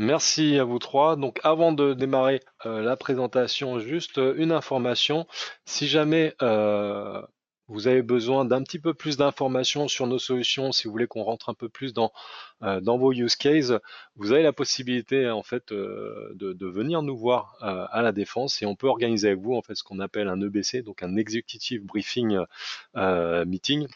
Merci à vous trois. Donc, avant de démarrer la présentation, juste une information. Si jamais vous avez besoin d'un petit peu plus d'informations sur nos solutions, si vous voulez qu'on rentre un peu plus dans vos use cases, vous avez la possibilité en fait de venir nous voir à la Défense et on peut organiser avec vous en fait ce qu'on appelle un EBC, donc un Executive Briefing Meeting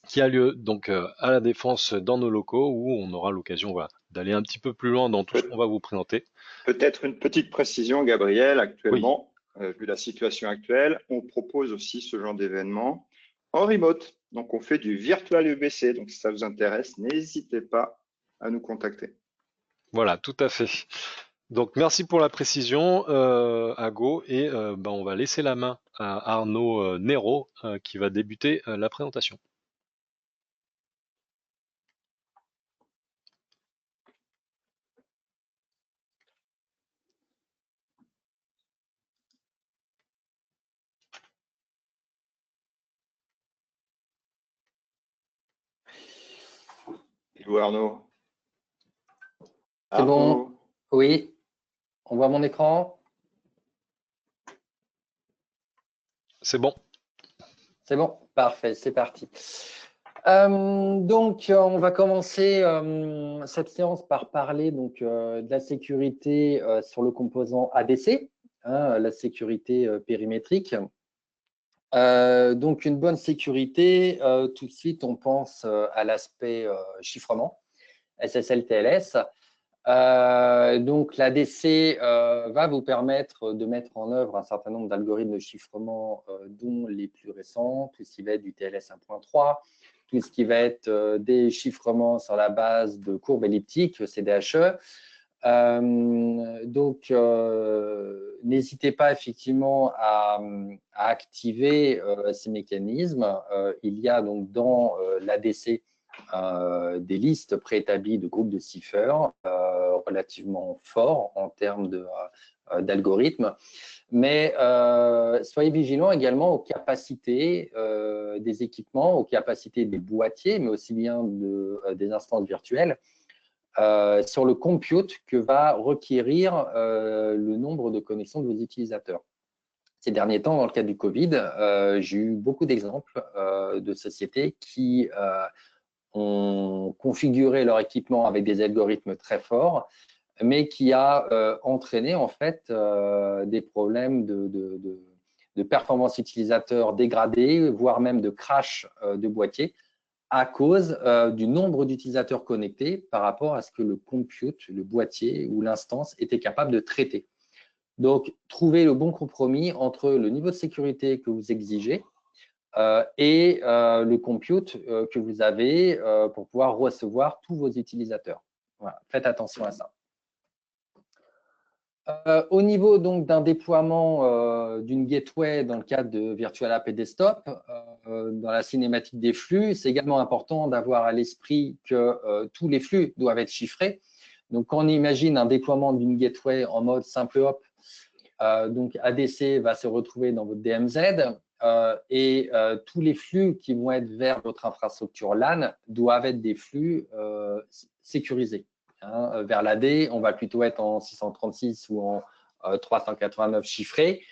qui a lieu donc à la Défense dans nos locaux où on aura l'occasion voilà, d'aller un petit peu plus loin dans tout ce qu'on Peut- va vous présenter. Peut-être une petite précision, Gabriel, Oui, actuellement, vu la situation actuelle, on propose aussi ce genre d'événement en remote. Donc, on fait du virtual UBC. Donc, si ça vous intéresse, n'hésitez pas à nous contacter. voilà, tout à fait. Donc merci pour la précision, Ago, et ben, on va laisser la main à Arnaud Nero qui va débuter la présentation. Et vous, Arnaud? C'est bon? Arnaud? Oui, on voit mon écran? C'est bon. C'est bon? Parfait, c'est parti. On va commencer cette séance par parler de la sécurité sur le composant ADC, hein, la sécurité périmétrique. Donc, une bonne sécurité, tout de suite, on pense à l'aspect chiffrement, SSL-TLS. Donc, l'ADC va vous permettre de mettre en œuvre un certain nombre d'algorithmes de chiffrement, dont les plus récents, tout ce qui va être du TLS 1.3, tout ce qui va être des chiffrements sur la base de courbes elliptiques, CDHE. N'hésitez pas effectivement à activer ces mécanismes. Il y a donc dans l'ADC des listes préétablies de groupes de ciphers relativement forts en termes d'algorithmes. Mais soyez vigilants également aux capacités des équipements, aux capacités des boîtiers, mais aussi bien des instances virtuelles, sur le compute que va requérir le nombre de connexions de vos utilisateurs. Ces derniers temps, dans le cadre du Covid, j'ai eu beaucoup d'exemples de sociétés qui ont configuré leur équipement avec des algorithmes très forts, mais qui a entraîné en fait des problèmes de performance utilisateur dégradée, voire même de crash de boîtier, à cause du nombre d'utilisateurs connectés par rapport à ce que le compute, le boîtier ou l'instance était capable de traiter. Donc, trouvez le bon compromis entre le niveau de sécurité que vous exigez et le compute que vous avez pour pouvoir recevoir tous vos utilisateurs. Voilà, faites attention à ça. Au niveau donc d'un déploiement d'une gateway dans le cadre de Virtual App et Desktop, dans la cinématique des flux, c'est également important d'avoir à l'esprit que tous les flux doivent être chiffrés. Donc, quand on imagine un déploiement d'une gateway en mode simple hop, donc ADC va se retrouver dans votre DMZ et tous les flux qui vont être vers votre infrastructure LAN doivent être des flux sécurisés. Hein. Vers l'AD, on va plutôt être en 636 ou en 389 chiffrés.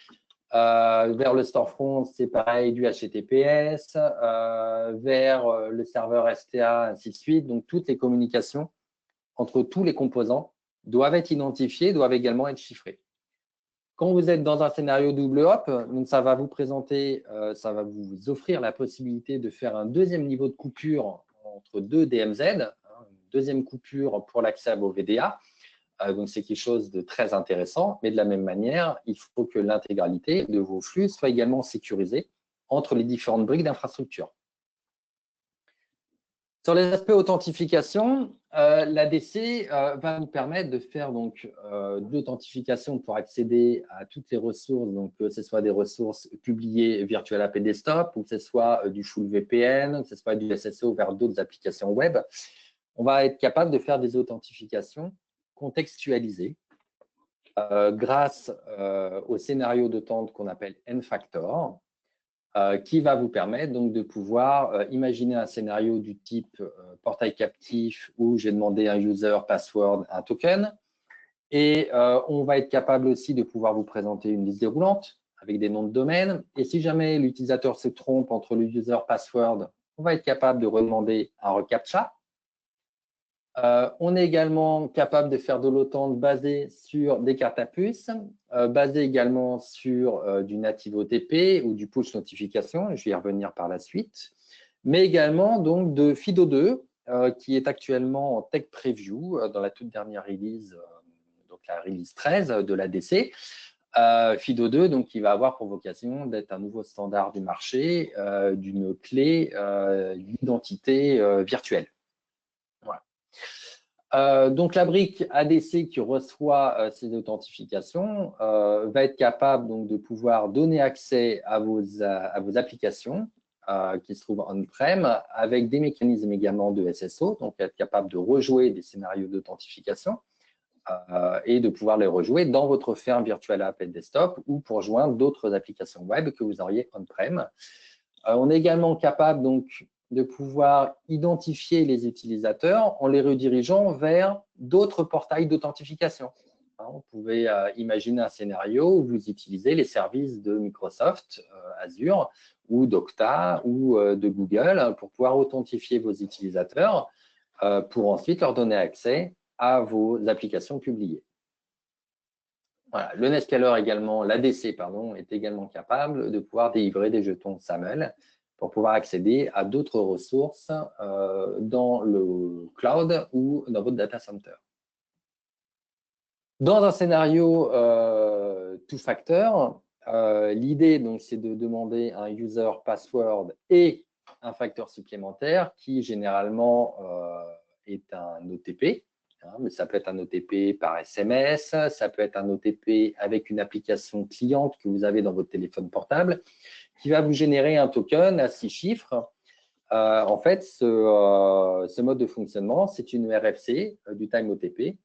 Vers le storefront, c'est pareil, du HTTPS. Vers le serveur STA, ainsi de suite. Donc, toutes les communications entre tous les composants doivent être identifiées, doivent également être chiffrées. Quand vous êtes dans un scénario double hop, donc ça va vous présenter, ça va vous offrir la possibilité de faire un deuxième niveau de coupure entre deux DMZ, une deuxième coupure pour l'accès à vos VDA. Donc, c'est quelque chose de très intéressant, mais de la même manière, il faut que l'intégralité de vos flux soit également sécurisée entre les différentes briques d'infrastructure. Sur les aspects authentification, l'ADC va nous permettre de faire donc de l'authentification pour accéder à toutes les ressources, donc que ce soit des ressources publiées Virtual App et Desktop, ou que ce soit du full VPN, que ce soit du SSO vers d'autres applications web. On va être capable de faire des authentifications contextualisées grâce au scénario d'attente qu'on appelle N-Factor, qui va vous permettre donc de pouvoir imaginer un scénario du type portail captif où j'ai demandé un user, password, un token. Et on va être capable aussi de pouvoir vous présenter une liste déroulante avec des noms de domaine. Et si jamais l'utilisateur se trompe entre le user password, on va être capable de redemander un reCAPTCHA. On est également capable de faire de l'authentique basé sur des cartes à puce, basé également sur du native OTP ou du push notification, je vais y revenir par la suite, mais également donc de FIDO2 qui est actuellement en tech preview dans la toute dernière release, donc la release 13 de l'ADC. FIDO2, donc, qui va avoir pour vocation d'être un nouveau standard du marché d'une clé d'identité virtuelle. Voilà. Donc, la brique ADC qui reçoit ces authentifications va être capable donc, de pouvoir donner accès à vos applications qui se trouvent on-prem avec des mécanismes également de SSO, donc être capable de rejouer des scénarios d'authentification et de pouvoir les rejouer dans votre ferme virtuelle app et desktop ou pour joindre d'autres applications web que vous auriez on-prem. On est également capable donc de pouvoir identifier les utilisateurs en les redirigeant vers d'autres portails d'authentification. Vous pouvez imaginer un scénario où vous utilisez les services de Microsoft, Azure ou d'Okta ou de Google pour pouvoir authentifier vos utilisateurs pour ensuite leur donner accès à vos applications publiées. Voilà. Le Netscaler également, l'ADC, pardon, est également capable de pouvoir délivrer des jetons SAML pour pouvoir accéder à d'autres ressources dans le cloud ou dans votre data center. Dans un scénario two-factor, l'idée c'est de demander un user password et un facteur supplémentaire qui généralement est un OTP. Mais ça peut être un OTP par SMS, ça peut être un OTP avec une application cliente que vous avez dans votre téléphone portable qui va vous générer un token à 6 chiffres. En fait, ce mode de fonctionnement, c'est une RFC du Time OTP.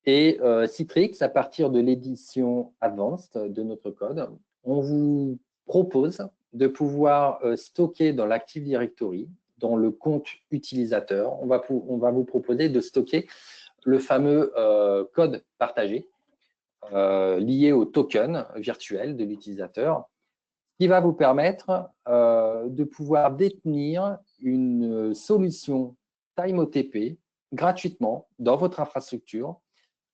Et Citrix, à partir de l'édition Advanced de notre code, on vous propose de pouvoir stocker dans l'Active Directory, dans le compte utilisateur, on va vous proposer de stocker le fameux code partagé lié au token virtuel de l'utilisateur qui va vous permettre de pouvoir détenir une solution Time OTP gratuitement dans votre infrastructure.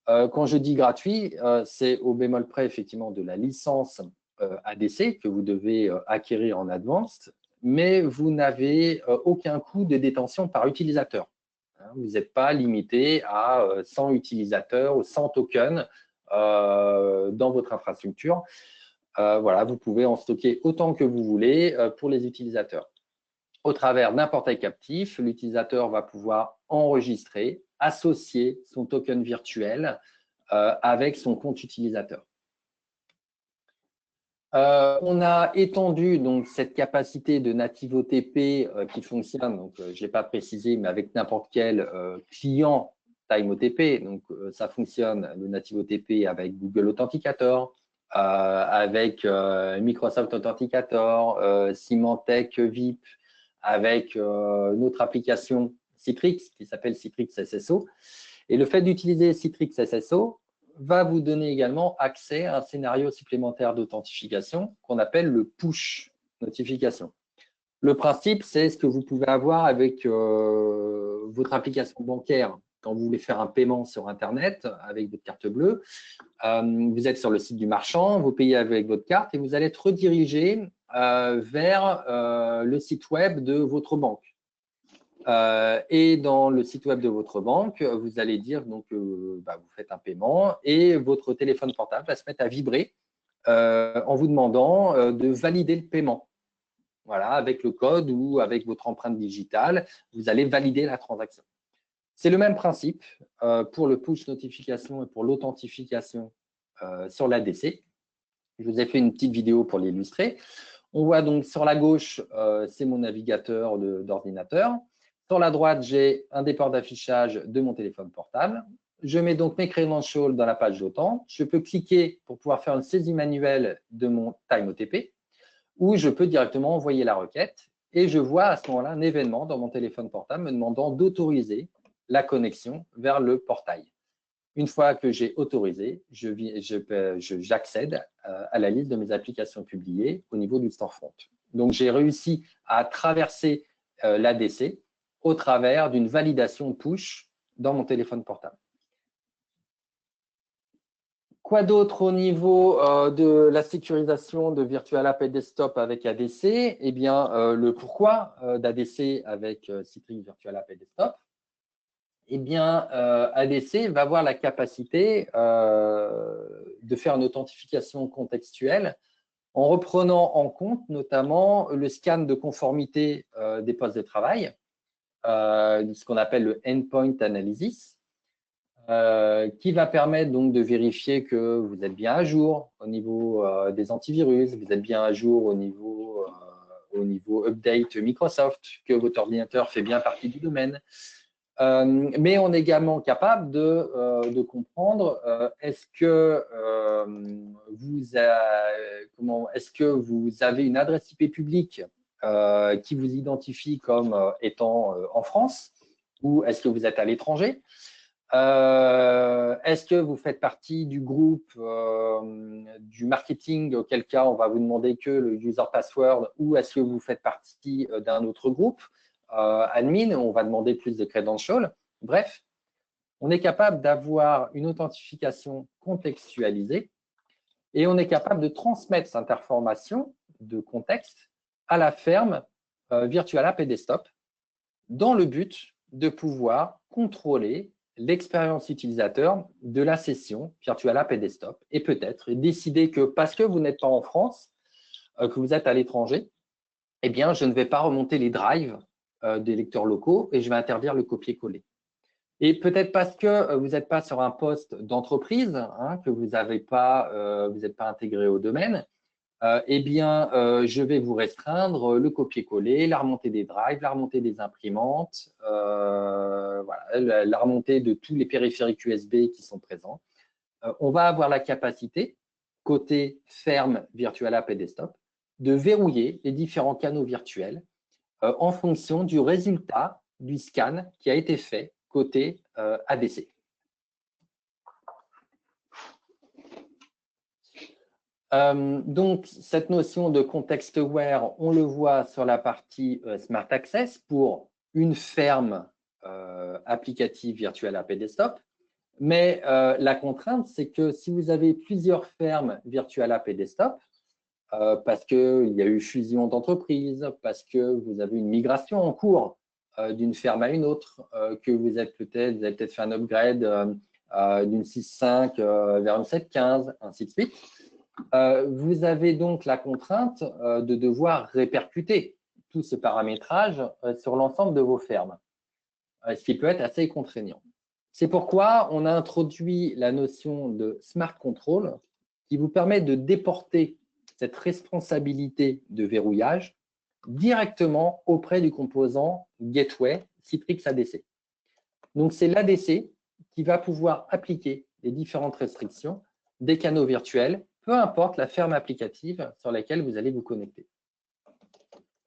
Quand je dis gratuit, c'est au bémol près effectivement de la licence ADC que vous devez acquérir en advance, mais vous n'avez aucun coût de détention par utilisateur. Vous n'êtes pas limité à 100 utilisateurs ou 100 tokens dans votre infrastructure. Voilà, vous pouvez en stocker autant que vous voulez pour les utilisateurs. Au travers d'un portail captif, l'utilisateur va pouvoir enregistrer, associer son token virtuel avec son compte utilisateur. On a étendu donc cette capacité de native OTP qui fonctionne, donc je ne l'ai pas précisé, mais avec n'importe quel client Time OTP. Donc ça fonctionne le native OTP avec Google Authenticator, avec Microsoft Authenticator, Symantec VIP, avec une autre application Citrix qui s'appelle Citrix SSO. Et le fait d'utiliser Citrix SSO va vous donner également accès à un scénario supplémentaire d'authentification qu'on appelle le push notification. Le principe, c'est ce que vous pouvez avoir avec votre application bancaire quand vous voulez faire un paiement sur Internet avec votre carte bleue. Vous êtes sur le site du marchand, vous payez avec votre carte et vous allez être redirigé vers le site web de votre banque. Et dans le site web de votre banque, vous allez dire donc vous faites un paiement et votre téléphone portable va se mettre à vibrer en vous demandant de valider le paiement. Voilà, avec le code ou avec votre empreinte digitale, vous allez valider la transaction. C'est le même principe pour le push notification et pour l'authentification sur l'ADC. Je vous ai fait une petite vidéo pour l'illustrer. On voit donc sur la gauche, c'est mon navigateur d'ordinateur. Sur la droite, j'ai un des ports d'affichage de mon téléphone portable. Je mets donc mes credentials dans la page d'autant. Je peux cliquer pour pouvoir faire une saisie manuelle de mon Time OTP ou je peux directement envoyer la requête et je vois à ce moment-là un événement dans mon téléphone portable me demandant d'autoriser la connexion vers le portail. Une fois que j'ai autorisé, j'accède à la liste de mes applications publiées au niveau du storefront. Donc, j'ai réussi à traverser l'ADC au travers d'une validation push dans mon téléphone portable. Quoi d'autre au niveau de la sécurisation de Virtual App et Desktop avec ADC? Eh bien, le pourquoi d'ADC avec Citrix Virtual App et Desktop. Eh bien, ADC va avoir la capacité de faire une authentification contextuelle en reprenant en compte notamment le scan de conformité des postes de travail, ce qu'on appelle le Endpoint Analysis, qui va permettre donc de vérifier que vous êtes bien à jour au niveau des antivirus, vous êtes bien à jour au niveau update Microsoft, que votre ordinateur fait bien partie du domaine. Mais on est également capable de comprendre est-ce que vous avez une adresse IP publique qui vous identifie comme étant en France, ou est-ce que vous êtes à l'étranger? Est-ce que vous faites partie du groupe du marketing, auquel cas on va vous demander que le user password, ou est-ce que vous faites partie d'un autre groupe admin, on va demander plus de credentials. Bref, on est capable d'avoir une authentification contextualisée et on est capable de transmettre cette information de contexte à la ferme Virtual App et Desktop dans le but de pouvoir contrôler l'expérience utilisateur de la session Virtual App et Desktop et peut-être décider que parce que vous n'êtes pas en France, que vous êtes à l'étranger, eh bien, je ne vais pas remonter les drives des lecteurs locaux et je vais interdire le copier-coller. Et peut-être parce que vous n'êtes pas sur un poste d'entreprise, hein, que vous n'êtes pas intégré au domaine, eh bien, je vais vous restreindre le copier-coller, la remontée des drives, la remontée des imprimantes, voilà, la remontée de tous les périphériques USB qui sont présents. On va avoir la capacité, côté ferme Virtual App et Desktop, de verrouiller les différents canaux virtuels en fonction du résultat du scan qui a été fait côté ADC. Donc, cette notion de context aware, on le voit sur la partie Smart Access pour une ferme applicative Virtual App et Desktop. Mais la contrainte, c'est que si vous avez plusieurs fermes Virtual App et Desktop, parce qu'il y a eu fusion d'entreprises, parce que vous avez une migration en cours d'une ferme à une autre, que vous avez peut-être fait un upgrade d'une 6.5 vers une 7.15, ainsi de suite. Vous avez donc la contrainte de devoir répercuter tout ce paramétrage sur l'ensemble de vos fermes, ce qui peut être assez contraignant. C'est pourquoi on a introduit la notion de Smart Control qui vous permet de déporter cette responsabilité de verrouillage directement auprès du composant Gateway Citrix ADC. Donc, c'est l'ADC qui va pouvoir appliquer les différentes restrictions des canaux virtuels, peu importe la ferme applicative sur laquelle vous allez vous connecter.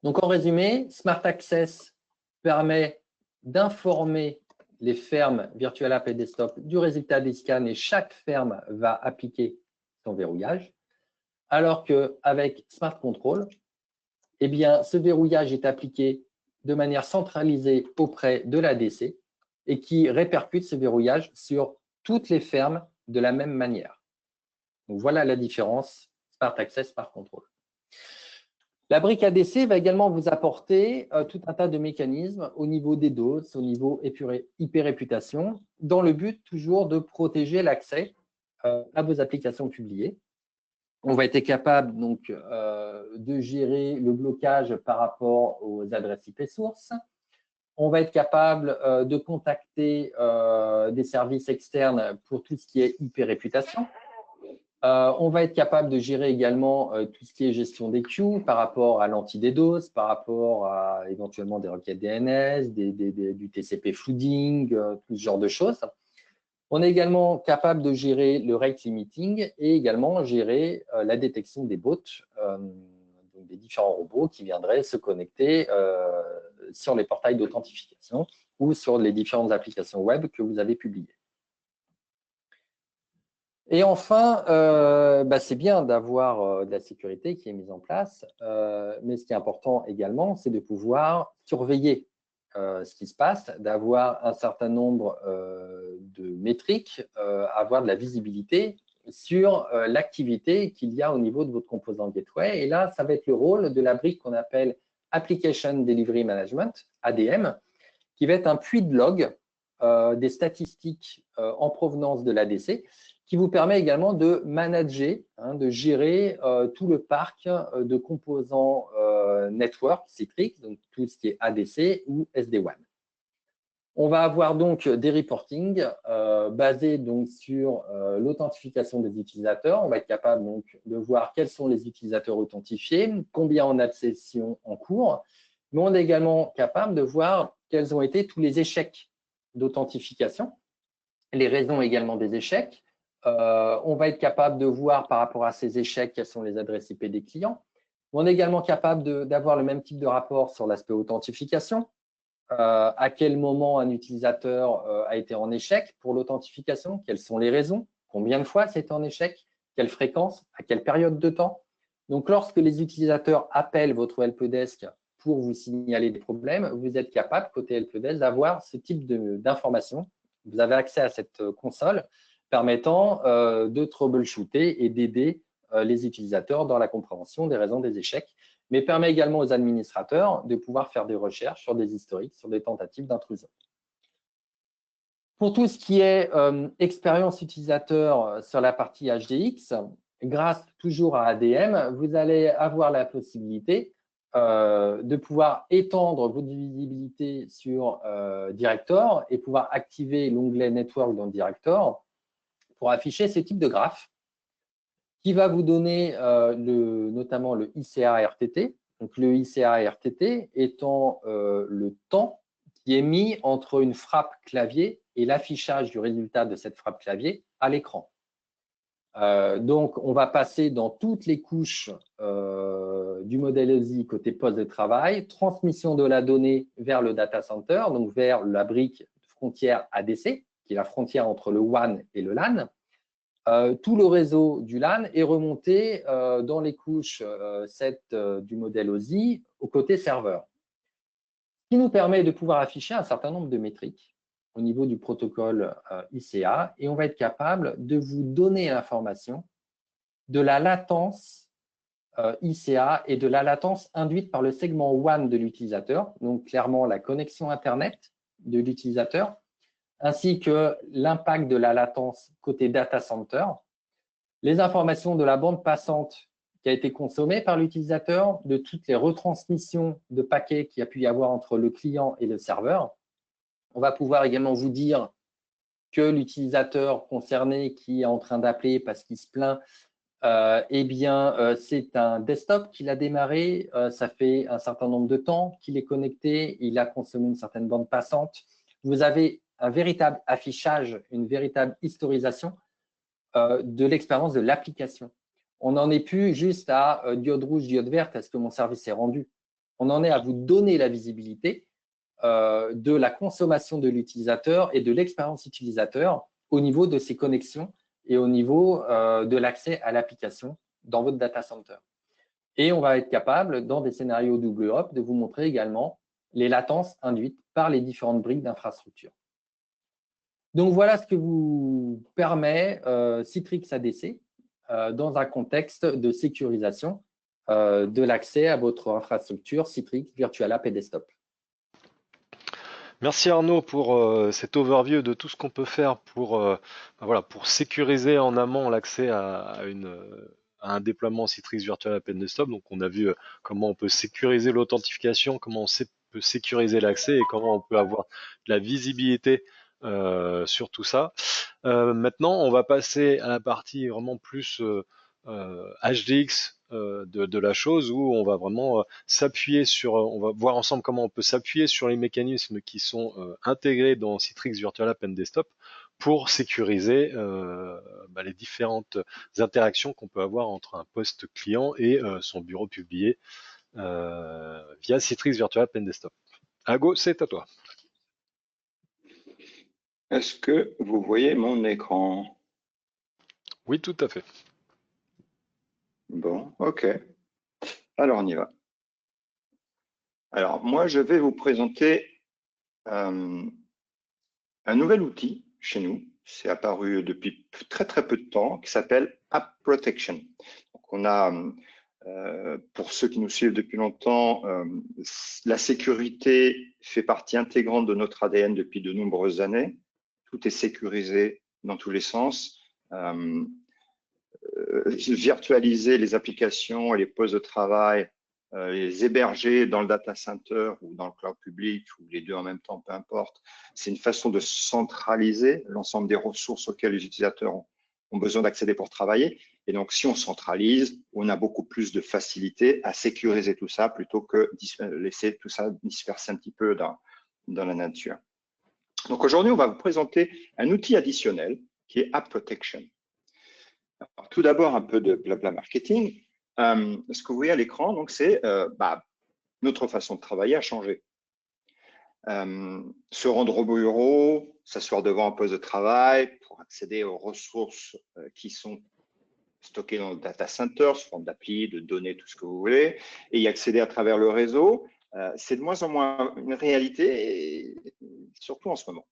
Donc, en résumé, Smart Access permet d'informer les fermes Virtual App et Desktop du résultat des scans et chaque ferme va appliquer son verrouillage. Alors qu'avec Smart Control, eh bien, ce verrouillage est appliqué de manière centralisée auprès de l'ADC et qui répercute ce verrouillage sur toutes les fermes de la même manière. Donc, voilà la différence Smart Access, Smart Control. La brique ADC va également vous apporter tout un tas de mécanismes au niveau des doses, au niveau IP réputation, dans le but toujours de protéger l'accès à vos applications publiées. On va être capable donc de gérer le blocage par rapport aux adresses IP sources. On va être capable de contacter des services externes pour tout ce qui est IP réputation. On va être capable de gérer également tout ce qui est gestion des queues par rapport à l'anti-DDoS, par rapport à éventuellement des requêtes DNS, du TCP flooding, tout ce genre de choses. On est également capable de gérer le rate limiting et également gérer la détection des bots, donc des différents robots qui viendraient se connecter sur les portails d'authentification ou sur les différentes applications web que vous avez publiées. Et enfin, c'est bien d'avoir de la sécurité qui est mise en place, mais ce qui est important également, c'est de pouvoir surveiller ce qui se passe, d'avoir un certain nombre de métriques, avoir de la visibilité sur l'activité qu'il y a au niveau de votre composant gateway. Et là, ça va être le rôle de la brique qu'on appelle Application Delivery Management, ADM, qui va être un puits de log des statistiques en provenance de l'ADC, qui vous permet également de manager, de gérer tout le parc de composants network Citrix, donc tout ce qui est ADC ou SD-WAN. On va avoir donc des reportings basés donc sur l'authentification des utilisateurs. On va être capable donc de voir quels sont les utilisateurs authentifiés, combien on a de sessions en cours, mais on est également capable de voir quels ont été tous les échecs d'authentification, les raisons également des échecs. On va être capable de voir par rapport à ces échecs quelles sont les adresses IP des clients. On est également capable d'avoir le même type de rapport sur l'aspect authentification. À quel moment un utilisateur a été en échec pour l'authentification, quelles sont les raisons, combien de fois c'était en échec, quelle fréquence, à quelle période de temps. Donc, lorsque les utilisateurs appellent votre helpdesk pour vous signaler des problèmes, vous êtes capable, côté helpdesk, d'avoir ce type d'informations. Vous avez accès à cette console permettant de troubleshooter et d'aider les utilisateurs dans la compréhension des raisons des échecs, mais permet également aux administrateurs de pouvoir faire des recherches sur des historiques, sur des tentatives d'intrusion. Pour tout ce qui est expérience utilisateur sur la partie HDX, grâce toujours à ADM, vous allez avoir la possibilité de pouvoir étendre votre visibilité sur Director et pouvoir activer l'onglet Network dans Director pour afficher ce type de graphe qui va vous donner notamment le ICA RTT. Donc, le ICA RTT étant le temps qui est mis entre une frappe clavier et l'affichage du résultat de cette frappe clavier à l'écran. Donc, on va passer dans toutes les couches du modèle OSI côté poste de travail, transmission de la donnée vers le data center, donc vers la brique frontière ADC, qui est la frontière entre le WAN et le LAN. Tout le réseau du LAN est remonté dans les couches 7 du modèle OSI au côté serveur, ce qui nous permet de pouvoir afficher un certain nombre de métriques au niveau du protocole ICA, et on va être capable de vous donner l'information de la latence ICA et de la latence induite par le segment WAN de l'utilisateur, donc clairement la connexion Internet de l'utilisateur, ainsi que l'impact de la latence côté data center, les informations de la bande passante qui a été consommée par l'utilisateur, de toutes les retransmissions de paquets qu'il y a pu y avoir entre le client et le serveur. On va pouvoir également vous dire que l'utilisateur concerné qui est en train d'appeler parce qu'il se plaint, c'est un desktop qu'il a démarré, ça fait un certain nombre de temps qu'il est connecté, il a consommé une certaine bande passante. Vous avez un véritable affichage, une véritable historisation de l'expérience de l'application. On n'en est plus juste à diode rouge, diode verte, est-ce que mon service est rendu? On en est à vous donner la visibilité de la consommation de l'utilisateur et de l'expérience utilisateur au niveau de ses connexions et au niveau de l'accès à l'application dans votre data center. Et on va être capable, dans des scénarios double hop, de vous montrer également les latences induites par les différentes briques d'infrastructure. Donc, voilà ce que vous permet Citrix ADC dans un contexte de sécurisation de l'accès à votre infrastructure Citrix Virtual App et Desktop. Merci Arnaud pour cet overview de tout ce qu'on peut faire pour, pour sécuriser en amont l'accès à un déploiement Citrix Virtual App and Desktop. Donc on a vu comment on peut sécuriser l'authentification, comment on peut sécuriser l'accès et comment on peut avoir de la visibilité sur tout ça. Maintenant, on va passer à la partie vraiment plus HDX de la chose, où on va vraiment s'appuyer sur, on va voir ensemble comment on peut s'appuyer sur les mécanismes qui sont intégrés dans Citrix Virtual App and Desktop pour sécuriser les différentes interactions qu'on peut avoir entre un poste client et son bureau publié via Citrix Virtual App and Desktop. Ago, c'est à toi. Est-ce que vous voyez mon écran? Oui, tout à fait. Bon, OK. Alors, on y va. Alors, moi, je vais vous présenter un nouvel outil chez nous. C'est apparu depuis très, très peu de temps, qui s'appelle App Protection. Donc, on a, pour ceux qui nous suivent depuis longtemps, la sécurité fait partie intégrante de notre ADN depuis de nombreuses années. Tout est sécurisé dans tous les sens. Virtualiser les applications et les postes de travail, les héberger dans le data center ou dans le cloud public ou les deux en même temps, peu importe. C'est une façon de centraliser l'ensemble des ressources auxquelles les utilisateurs ont besoin d'accéder pour travailler. Et donc, si on centralise, on a beaucoup plus de facilité à sécuriser tout ça plutôt que laisser tout ça disperser un petit peu dans la nature. Donc, aujourd'hui, on va vous présenter un outil additionnel qui est App Protection. Alors, tout d'abord, un peu de blabla marketing. Ce que vous voyez à l'écran, donc, c'est notre façon de travailler a changé. Se rendre au bureau, s'asseoir devant un poste de travail pour accéder aux ressources qui sont stockées dans le data center, sous forme d'appli, de données, tout ce que vous voulez, et y accéder à travers le réseau, c'est de moins en moins une réalité, et surtout en ce moment.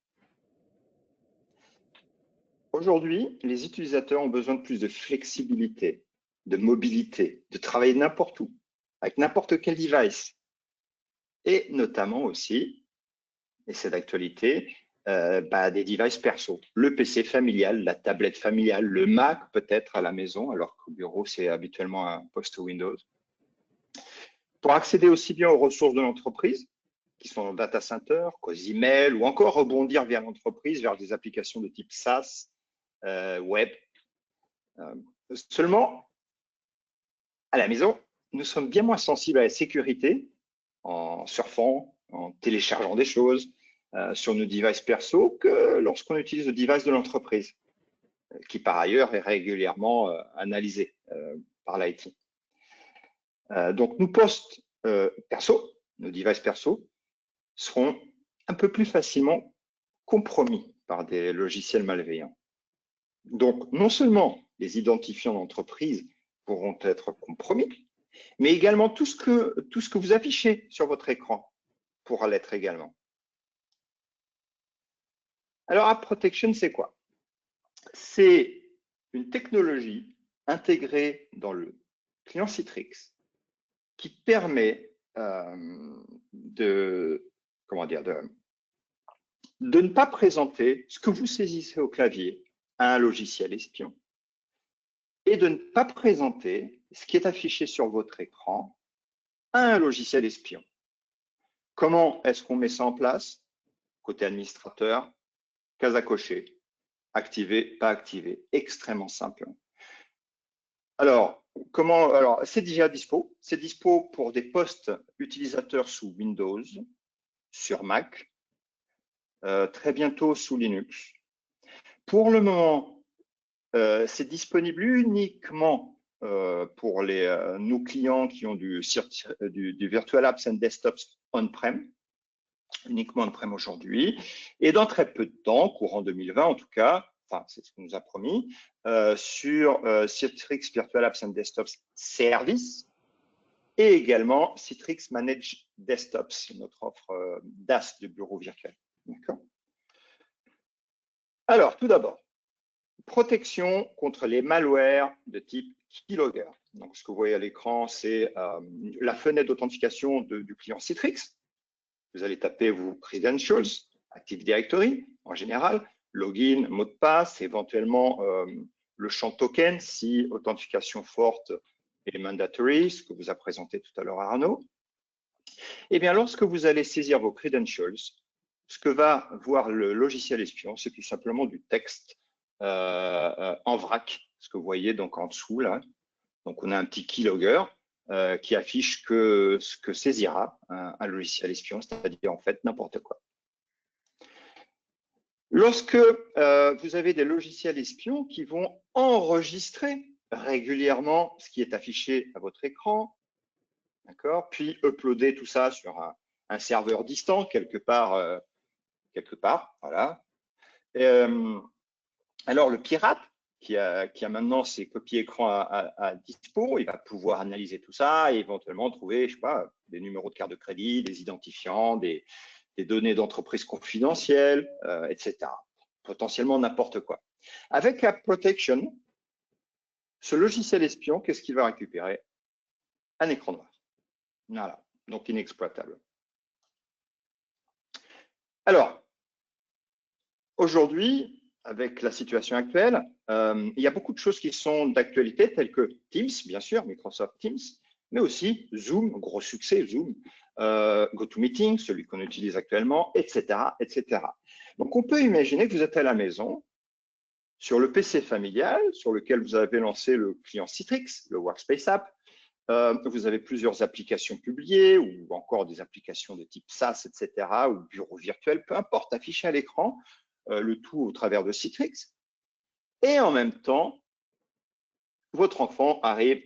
Aujourd'hui, les utilisateurs ont besoin de plus de flexibilité, de mobilité, de travailler n'importe où, avec n'importe quel device. Et notamment aussi, et c'est d'actualité, des devices perso. Le PC familial, la tablette familiale, le Mac peut-être à la maison, alors qu'au bureau, c'est habituellement un poste Windows. Pour accéder aussi bien aux ressources de l'entreprise, qui sont dans le data center, qu'aux emails, ou encore rebondir vers l'entreprise, vers des applications de type SaaS, web. Seulement, à la maison, nous sommes bien moins sensibles à la sécurité en surfant, en téléchargeant des choses sur nos devices perso que lorsqu'on utilise le device de l'entreprise, qui par ailleurs est régulièrement analysé par l'IT. Donc, nos postes perso, nos devices perso, seront un peu plus facilement compromis par des logiciels malveillants. Donc, non seulement les identifiants d'entreprise pourront être compromis, mais également tout ce que vous affichez sur votre écran pourra l'être également. Alors, App Protection, c'est quoi? C'est une technologie intégrée dans le client Citrix qui permet de ne pas présenter ce que vous saisissez au clavier à un logiciel espion et de ne pas présenter ce qui est affiché sur votre écran à un logiciel espion. Comment est-ce qu'on met ça en place? Côté administrateur, case à cocher, activer, pas activer, extrêmement simple. Alors, c'est déjà dispo. C'est dispo pour des postes utilisateurs sous Windows, sur Mac, très bientôt sous Linux. Pour le moment, c'est disponible uniquement pour nos clients qui ont du Virtual Apps and Desktops on-prem, uniquement on-prem aujourd'hui. Et dans très peu de temps, courant 2020 en tout cas, enfin, c'est ce qu'on nous a promis, sur Citrix Virtual Apps and Desktops Service et également Citrix Managed Desktops, notre offre DAS de bureau virtuel. D'accord. Alors, tout d'abord, protection contre les malwares de type keylogger. Donc, ce que vous voyez à l'écran, c'est la fenêtre d'authentification du client Citrix. Vous allez taper vos credentials, Active Directory en général, login, mot de passe, éventuellement le champ token si authentification forte est mandatory, ce que vous a présenté tout à l'heure Arnaud. Eh bien, lorsque vous allez saisir vos credentials, ce que va voir le logiciel espion, c'est tout simplement du texte en vrac, ce que vous voyez donc en dessous là. Donc, on a un petit keylogger qui affiche ce que saisira un logiciel espion, c'est-à-dire en fait n'importe quoi. Lorsque vous avez des logiciels espions qui vont enregistrer régulièrement ce qui est affiché à votre écran, d'accord, puis uploader tout ça sur un serveur distant quelque part, voilà. Alors le pirate qui a maintenant ses copies écran à dispo, il va pouvoir analyser tout ça et éventuellement trouver, je sais pas, des numéros de carte de crédit, des identifiants, des données d'entreprise confidentielles, etc. Potentiellement n'importe quoi. Avec App Protection, ce logiciel espion, qu'est-ce qu'il va récupérer? Un écran noir. Voilà, donc inexploitable. Alors, aujourd'hui, avec la situation actuelle, il y a beaucoup de choses qui sont d'actualité, telles que Teams, bien sûr, Microsoft Teams, mais aussi Zoom, gros succès, Zoom, GoToMeeting, celui qu'on utilise actuellement, etc., etc. Donc, on peut imaginer que vous êtes à la maison, sur le PC familial, sur lequel vous avez lancé le client Citrix, le Workspace App. Vous avez plusieurs applications publiées ou encore des applications de type SaaS, etc., ou bureau virtuel, peu importe, affichées à l'écran, le tout au travers de Citrix. Et en même temps, votre enfant arrive,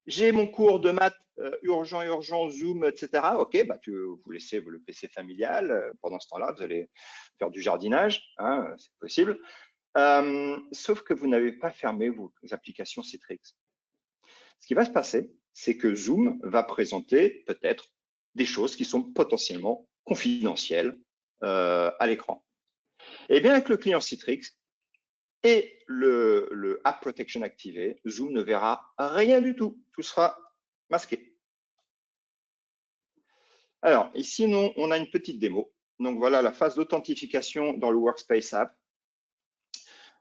j'ai mon cours de maths urgent, Zoom, etc. OK, bah, vous laissez le PC familial. Pendant ce temps-là, vous allez faire du jardinage, hein, c'est possible. Sauf que vous n'avez pas fermé vos applications Citrix. Ce qui va se passer, c'est que Zoom va présenter peut-être des choses qui sont potentiellement confidentielles à l'écran. Et bien, avec le client Citrix et le App Protection activé, Zoom ne verra rien du tout. Tout sera masqué. Alors, ici, on a une petite démo. Donc, voilà la phase d'authentification dans le Workspace App.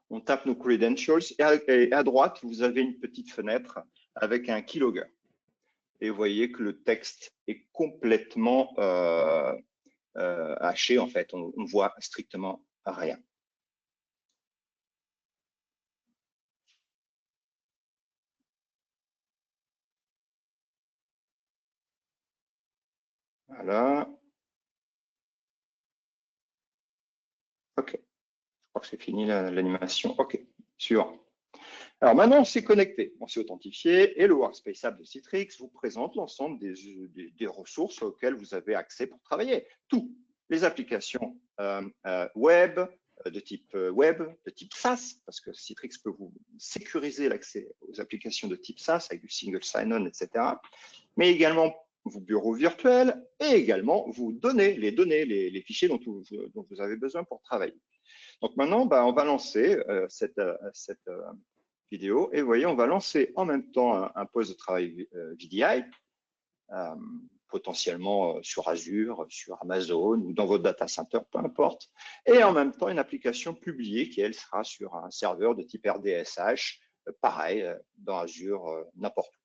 On tape nos credentials et à droite, vous avez une petite fenêtre avec un keylogger. Et vous voyez que le texte est complètement haché, en fait. On ne voit strictement rien. Voilà. OK. Je crois que c'est fini l'animation. OK. Suivant. Alors maintenant, on s'est connecté, on s'est authentifié et le Workspace App de Citrix vous présente l'ensemble des ressources auxquelles vous avez accès pour travailler. Tout, les applications web, de type web, de type SaaS, parce que Citrix peut vous sécuriser l'accès aux applications de type SaaS avec du single sign-on, etc. Mais également vos bureaux virtuels et également vous donner les fichiers dont vous avez besoin pour travailler. Donc maintenant, on va lancer cette vidéo et vous voyez, on va lancer en même temps un poste de travail VDI, potentiellement sur Azure, sur Amazon ou dans votre data center, peu importe, et en même temps une application publiée qui, elle, sera sur un serveur de type RDSH, pareil, dans Azure, n'importe où.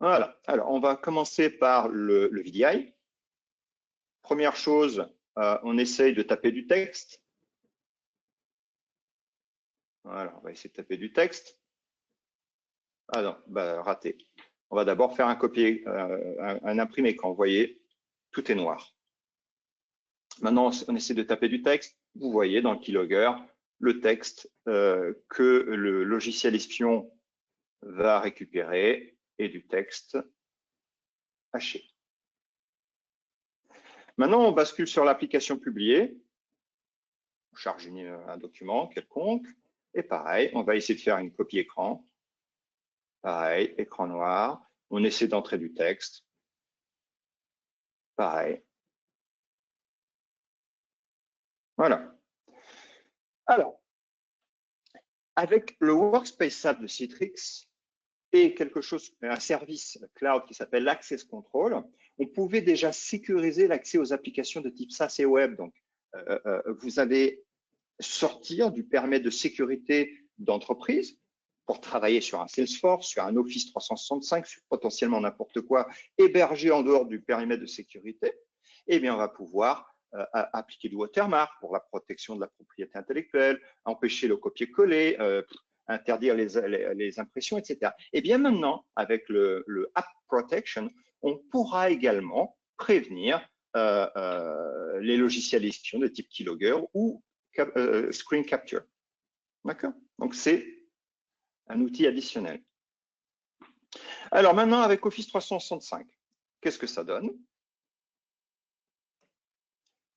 Voilà, alors on va commencer par le VDI. Première chose, on essaye de taper du texte. Voilà, on va essayer de taper du texte. Ah non, raté. On va d'abord faire un copier, un imprimé écran. Vous voyez, tout est noir. Maintenant, on essaie de taper du texte. Vous voyez dans le keylogger le texte que le logiciel espion va récupérer et du texte haché. Maintenant, on bascule sur l'application publiée. On charge un document quelconque. Et pareil, on va essayer de faire une copie écran. Pareil, écran noir. On essaie d'entrer du texte. Pareil. Voilà. Alors, avec le Workspace App de Citrix et un service cloud qui s'appelle l'Access Control, on pouvait déjà sécuriser l'accès aux applications de type SaaS et web. Donc, vous allez sortir du périmètre de sécurité d'entreprise pour travailler sur un Salesforce, sur un Office 365, sur potentiellement n'importe quoi, hébergé en dehors du périmètre de sécurité. Eh bien, on va pouvoir appliquer du watermark pour la protection de la propriété intellectuelle, empêcher le copier-coller, interdire les impressions, etc. Et bien maintenant, avec le App Protection, on pourra également prévenir les logiciels espions de type keylogger ou screen capture. D'accord? Donc, c'est un outil additionnel. Alors maintenant, avec Office 365, qu'est-ce que ça donne?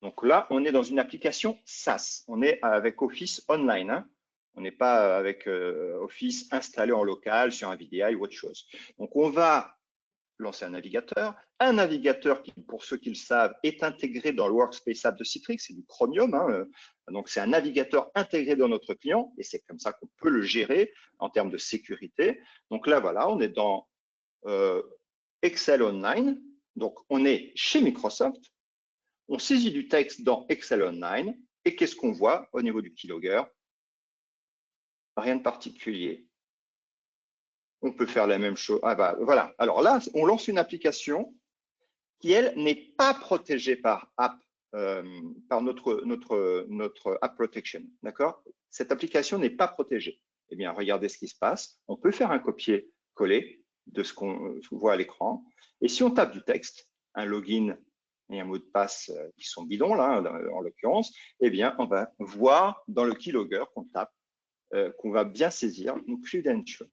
Donc là, on est dans une application SaaS. On est avec Office Online. Hein. On n'est pas avec Office installé en local sur un VDI ou autre chose. Donc, on va lancer un navigateur. Un navigateur qui, pour ceux qui le savent, est intégré dans le Workspace App de Citrix, c'est du Chromium. Hein. Donc, c'est un navigateur intégré dans notre client et c'est comme ça qu'on peut le gérer en termes de sécurité. Donc là, voilà, on est dans Excel Online. Donc, on est chez Microsoft. On saisit du texte dans Excel Online. Et qu'est-ce qu'on voit au niveau du keylogger? Rien de particulier. On peut faire la même chose. Ah bah, voilà. Alors là, on lance une application qui, elle, n'est pas protégée par notre App Protection. D'accord? Cette application n'est pas protégée. Eh bien, regardez ce qui se passe. On peut faire un copier-coller de ce qu'on voit à l'écran. Et si on tape du texte, un login et un mot de passe qui sont bidons, là, en l'occurrence, eh bien, on va voir dans le keylogger qu'on tape, qu'on va bien saisir nos credentials.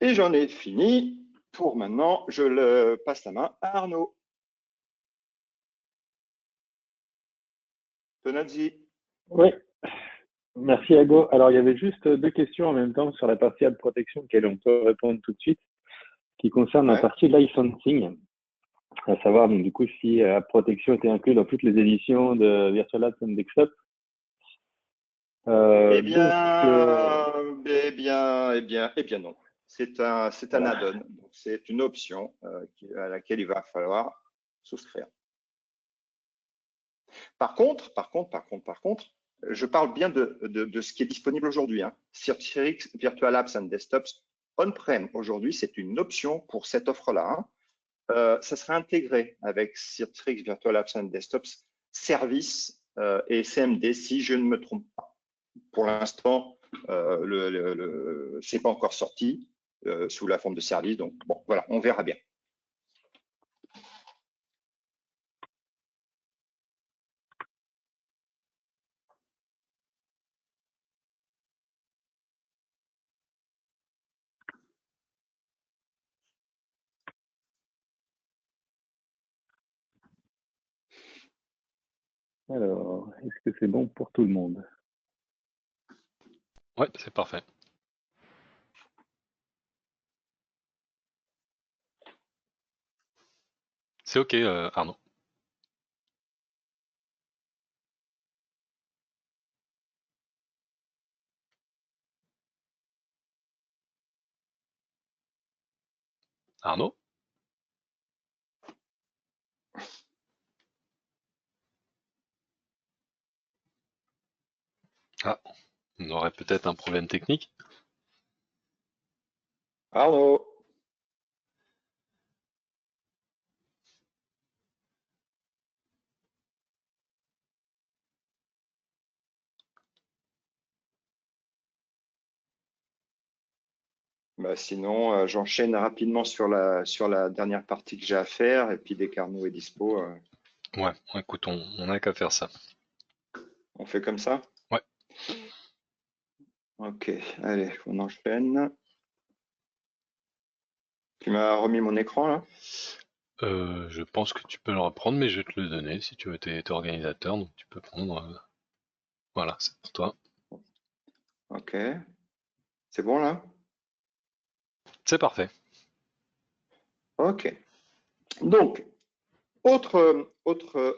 Et j'en ai fini. Pour maintenant, je le passe la main à Arnaud. Tonazzi. Oui, merci Ago. Alors, il y avait juste deux questions en même temps sur la partie App Protection auxquelles on peut répondre tout de suite, qui concerne la partie licensing, à savoir donc, du coup si App Protection était inclus dans toutes les éditions de Virtual Apps and Desktop. Eh bien non. C'est un add-on, c'est une option à laquelle il va falloir souscrire. Par contre, je parle bien de ce qui est disponible aujourd'hui. Hein. Citrix Virtual Apps and Desktops on-prem aujourd'hui, c'est une option pour cette offre-là. Hein. Ça sera intégré avec Citrix Virtual Apps and Desktops Service et CMD si je ne me trompe pas. Pour l'instant, c'est pas encore sorti sous la forme de service. Donc, bon, voilà, on verra bien. Alors, est-ce que c'est bon pour tout le monde? Ouais, c'est parfait. C'est OK, Arnaud. Arnaud? Ah, on aurait peut-être un problème technique. Arnaud. Bah, sinon, j'enchaîne rapidement sur la dernière partie que j'ai à faire et puis dès qu'Arnaud est dispo, Ouais, écoute, on n'a qu'à faire ça. on fait comme ça? Ouais. Ok, allez, on enchaîne. Tu m'as remis mon écran là? Je pense que tu peux le reprendre, mais je vais te le donner si tu veux, t'es organisateur, donc tu peux prendre. Voilà, c'est pour toi. Ok. C'est bon là? C'est parfait. Ok. Donc, autre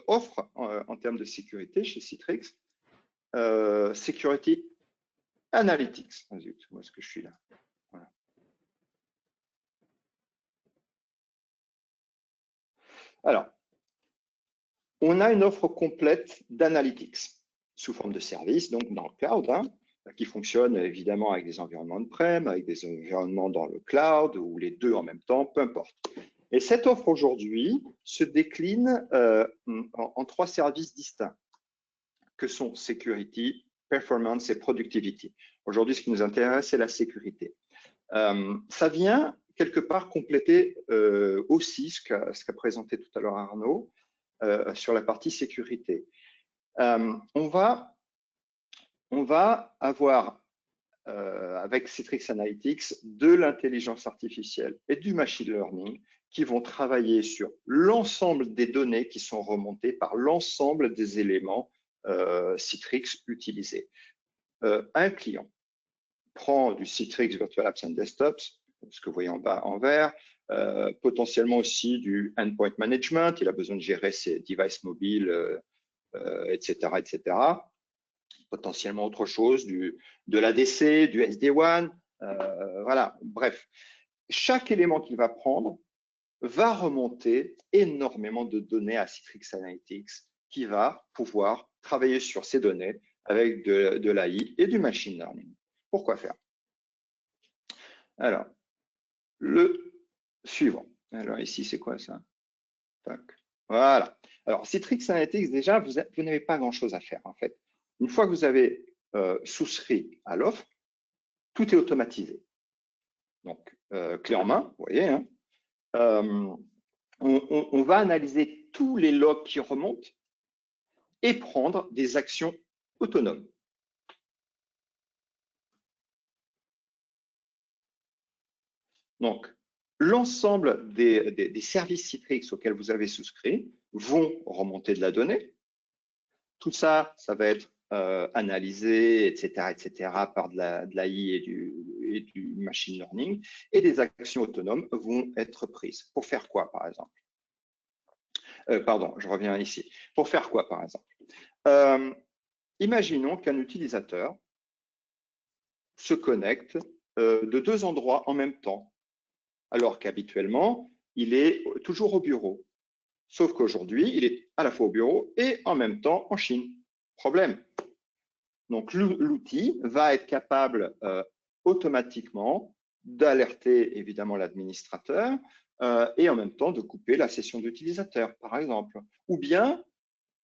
offre en termes de sécurité chez Citrix, Security Analytics. Ah, zut, où est-ce que je suis là? Voilà. Alors, on a une offre complète d'analytics sous forme de service, donc dans le cloud, hein, qui fonctionne évidemment avec des environnements on-prem, avec des environnements dans le cloud ou les deux en même temps, peu importe. Et cette offre aujourd'hui se décline en trois services distincts, que sont Security, Performance et Productivity. Aujourd'hui, ce qui nous intéresse, c'est la sécurité. Ça vient quelque part compléter aussi ce qu'a présenté tout à l'heure Arnaud sur la partie sécurité. On va avoir avec Citrix Analytics de l'intelligence artificielle et du machine learning qui vont travailler sur l'ensemble des données qui sont remontées par l'ensemble des éléments Citrix utilisés. Un client prend du Citrix Virtual Apps and Desktops, ce que vous voyez en bas en vert, potentiellement aussi du endpoint management, il a besoin de gérer ses devices mobiles, etc., etc. Potentiellement autre chose, de l'ADC, du SD-WAN, voilà, bref. Chaque élément qu'il va prendre va remonter énormément de données à Citrix Analytics qui va pouvoir travailler sur ces données avec de l'AI et du machine learning. Pourquoi faire? Alors, le suivant. Alors ici, c'est quoi ça? Tac. Voilà. Alors, Citrix Analytics, déjà, vous n'avez pas grand-chose à faire, en fait. Une fois que vous avez souscrit à l'offre, tout est automatisé. Donc, clé en main, vous voyez, hein, on va analyser tous les logs qui remontent et prendre des actions autonomes. Donc, l'ensemble des services Citrix auxquels vous avez souscrit vont remonter de la donnée. Tout ça, ça va être analysé, etc., par de l'AI et du machine learning, et des actions autonomes vont être prises. Pour faire quoi, par exemple? Pardon, je reviens ici. Pour faire quoi, par exemple? Imaginons qu'un utilisateur se connecte de deux endroits en même temps, alors qu'habituellement, il est toujours au bureau. Sauf qu'aujourd'hui, il est à la fois au bureau et en même temps en Chine. Problème. Donc, l'outil va être capable automatiquement d'alerter évidemment l'administrateur et en même temps de couper la session d'utilisateur, par exemple. Ou bien,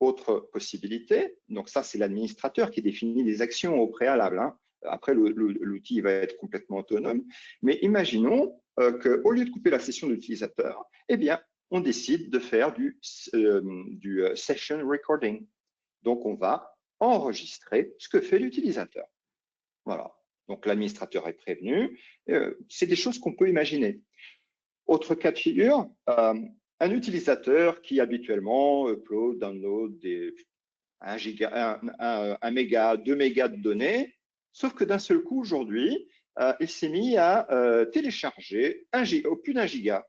autre possibilité, donc ça, c'est l'administrateur qui définit les actions au préalable, hein. Après, l'outil va être complètement autonome. Mais imaginons qu'au lieu de couper la session d'utilisateur, eh bien, on décide de faire du session recording. Donc, on va enregistrer ce que fait l'utilisateur. Voilà. Donc, l'administrateur est prévenu. C'est des choses qu'on peut imaginer. Autre cas de figure, un utilisateur qui habituellement upload, download 1 giga, 1 méga, 2 mégas de données, sauf que d'un seul coup, aujourd'hui, il s'est mis à télécharger plus d'1 giga.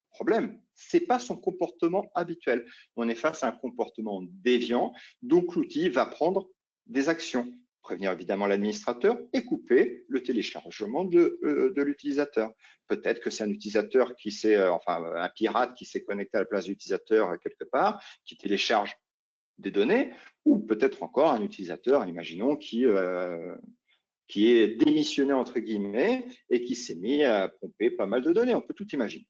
Problème, ce n'est pas son comportement habituel. On est face à un comportement déviant, donc l'outil va prendre des actions, prévenir évidemment l'administrateur et couper le téléchargement de l'utilisateur. Peut-être que c'est un utilisateur qui s'est, enfin un pirate qui s'est connecté à la place de l'utilisateur quelque part, qui télécharge des données, ou peut-être encore un utilisateur, imaginons, qui est démissionné entre guillemets et qui s'est mis à pomper pas mal de données. On peut tout imaginer.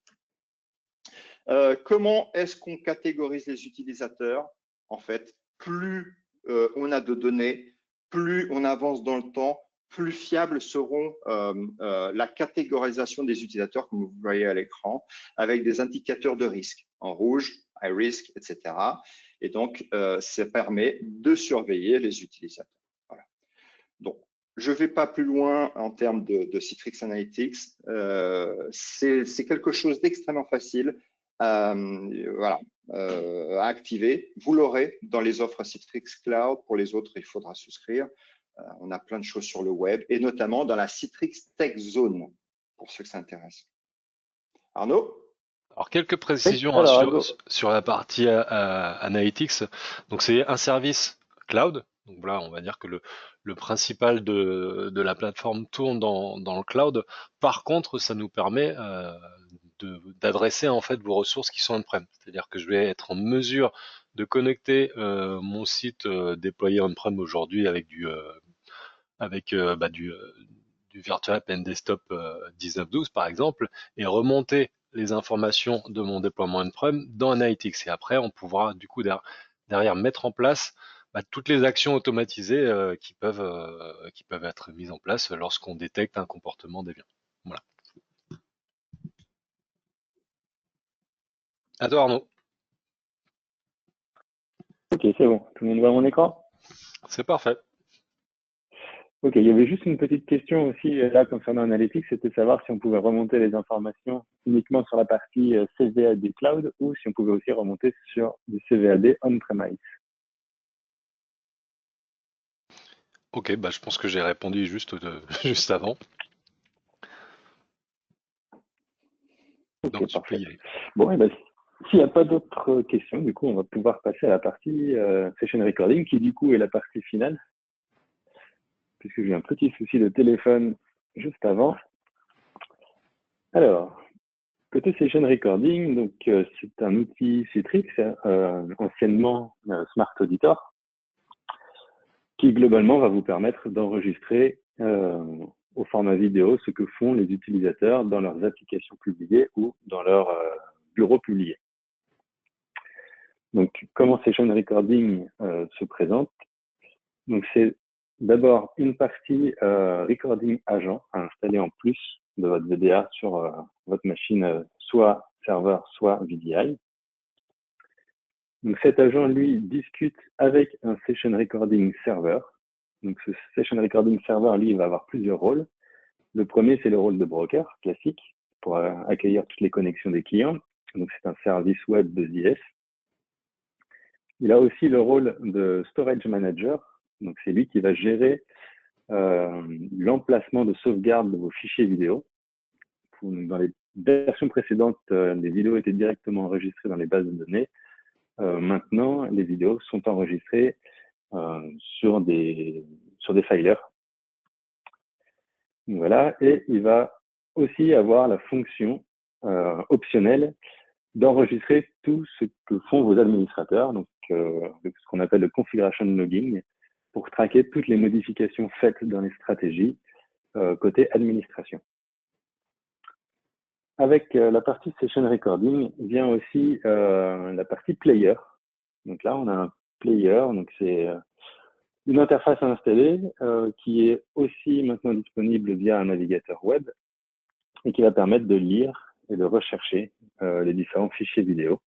Comment est-ce qu'on catégorise les utilisateurs? En fait, plus on a de données, plus on avance dans le temps, plus fiables seront la catégorisation des utilisateurs, comme vous voyez à l'écran, avec des indicateurs de risque en rouge, high risk, etc. Et donc, ça permet de surveiller les utilisateurs. Voilà. Donc, je ne vais pas plus loin en termes de Citrix Analytics. C'est quelque chose d'extrêmement facile voilà, à activer. Vous l'aurez dans les offres Citrix Cloud. Pour les autres, il faudra souscrire. On a plein de choses sur le web et notamment dans la Citrix Tech Zone, pour ceux que ça intéresse. Arnaud? Alors, quelques précisions Alors, sur la partie Analytics. Donc, c'est un service cloud. Donc là, on va dire que le principal de la plateforme tourne dans le cloud. Par contre, ça nous permet d'adresser en fait vos ressources qui sont on-prem. C'est-à-dire que je vais être en mesure de connecter mon site déployé on-prem aujourd'hui avec du Virtual App and Desktop 19.12 par exemple, et remonter les informations de mon déploiement on-prem dans Analytics. Et après, on pourra du coup derrière mettre en place toutes les actions automatisées qui peuvent être mises en place lorsqu'on détecte un comportement déviant. Voilà. À toi, Arnaud. Ok, c'est bon. Tout le monde voit mon écran? C'est parfait. Ok, il y avait juste une petite question aussi là concernant Analytics, c'était de savoir si on pouvait remonter les informations uniquement sur la partie CVAD Cloud ou si on pouvait aussi remonter sur du CVAD on-premise. Ok, bah, je pense que j'ai répondu juste, juste avant, Ok, donc tu peux parfait. y aller. Bon, et ben, s'il n'y a pas d'autres questions, du coup, on va pouvoir passer à la partie session recording, qui du coup est la partie finale, puisque j'ai eu un petit souci de téléphone juste avant. Alors, côté session recording, donc c'est un outil Citrix, anciennement Smart Auditor, qui globalement va vous permettre d'enregistrer au format vidéo ce que font les utilisateurs dans leurs applications publiées ou dans leur bureau publié. Donc, comment Session Recording se présente? Donc, c'est d'abord une partie Recording Agent à installer en plus de votre VDA sur votre machine, soit serveur, soit VDI. Donc, cet agent, lui, discute avec un Session Recording Server. Donc, ce Session Recording Server, lui, il va avoir plusieurs rôles. Le premier, c'est le rôle de broker classique pour accueillir toutes les connexions des clients. Donc, c'est un service web de JS. Il a aussi le rôle de Storage Manager. Donc, c'est lui qui va gérer l'emplacement de sauvegarde de vos fichiers vidéo. Dans les versions précédentes, les vidéos étaient directement enregistrées dans les bases de données. Maintenant, les vidéos sont enregistrées sur des filers. Voilà, et il va aussi avoir la fonction optionnelle d'enregistrer tout ce que font vos administrateurs, donc ce qu'on appelle le configuration logging, pour traquer toutes les modifications faites dans les stratégies côté administration. Avec la partie session recording vient aussi la partie player. Donc là, on a un player, donc c'est une interface à installer qui est aussi maintenant disponible via un navigateur web et qui va permettre de lire et de rechercher les différents fichiers vidéo.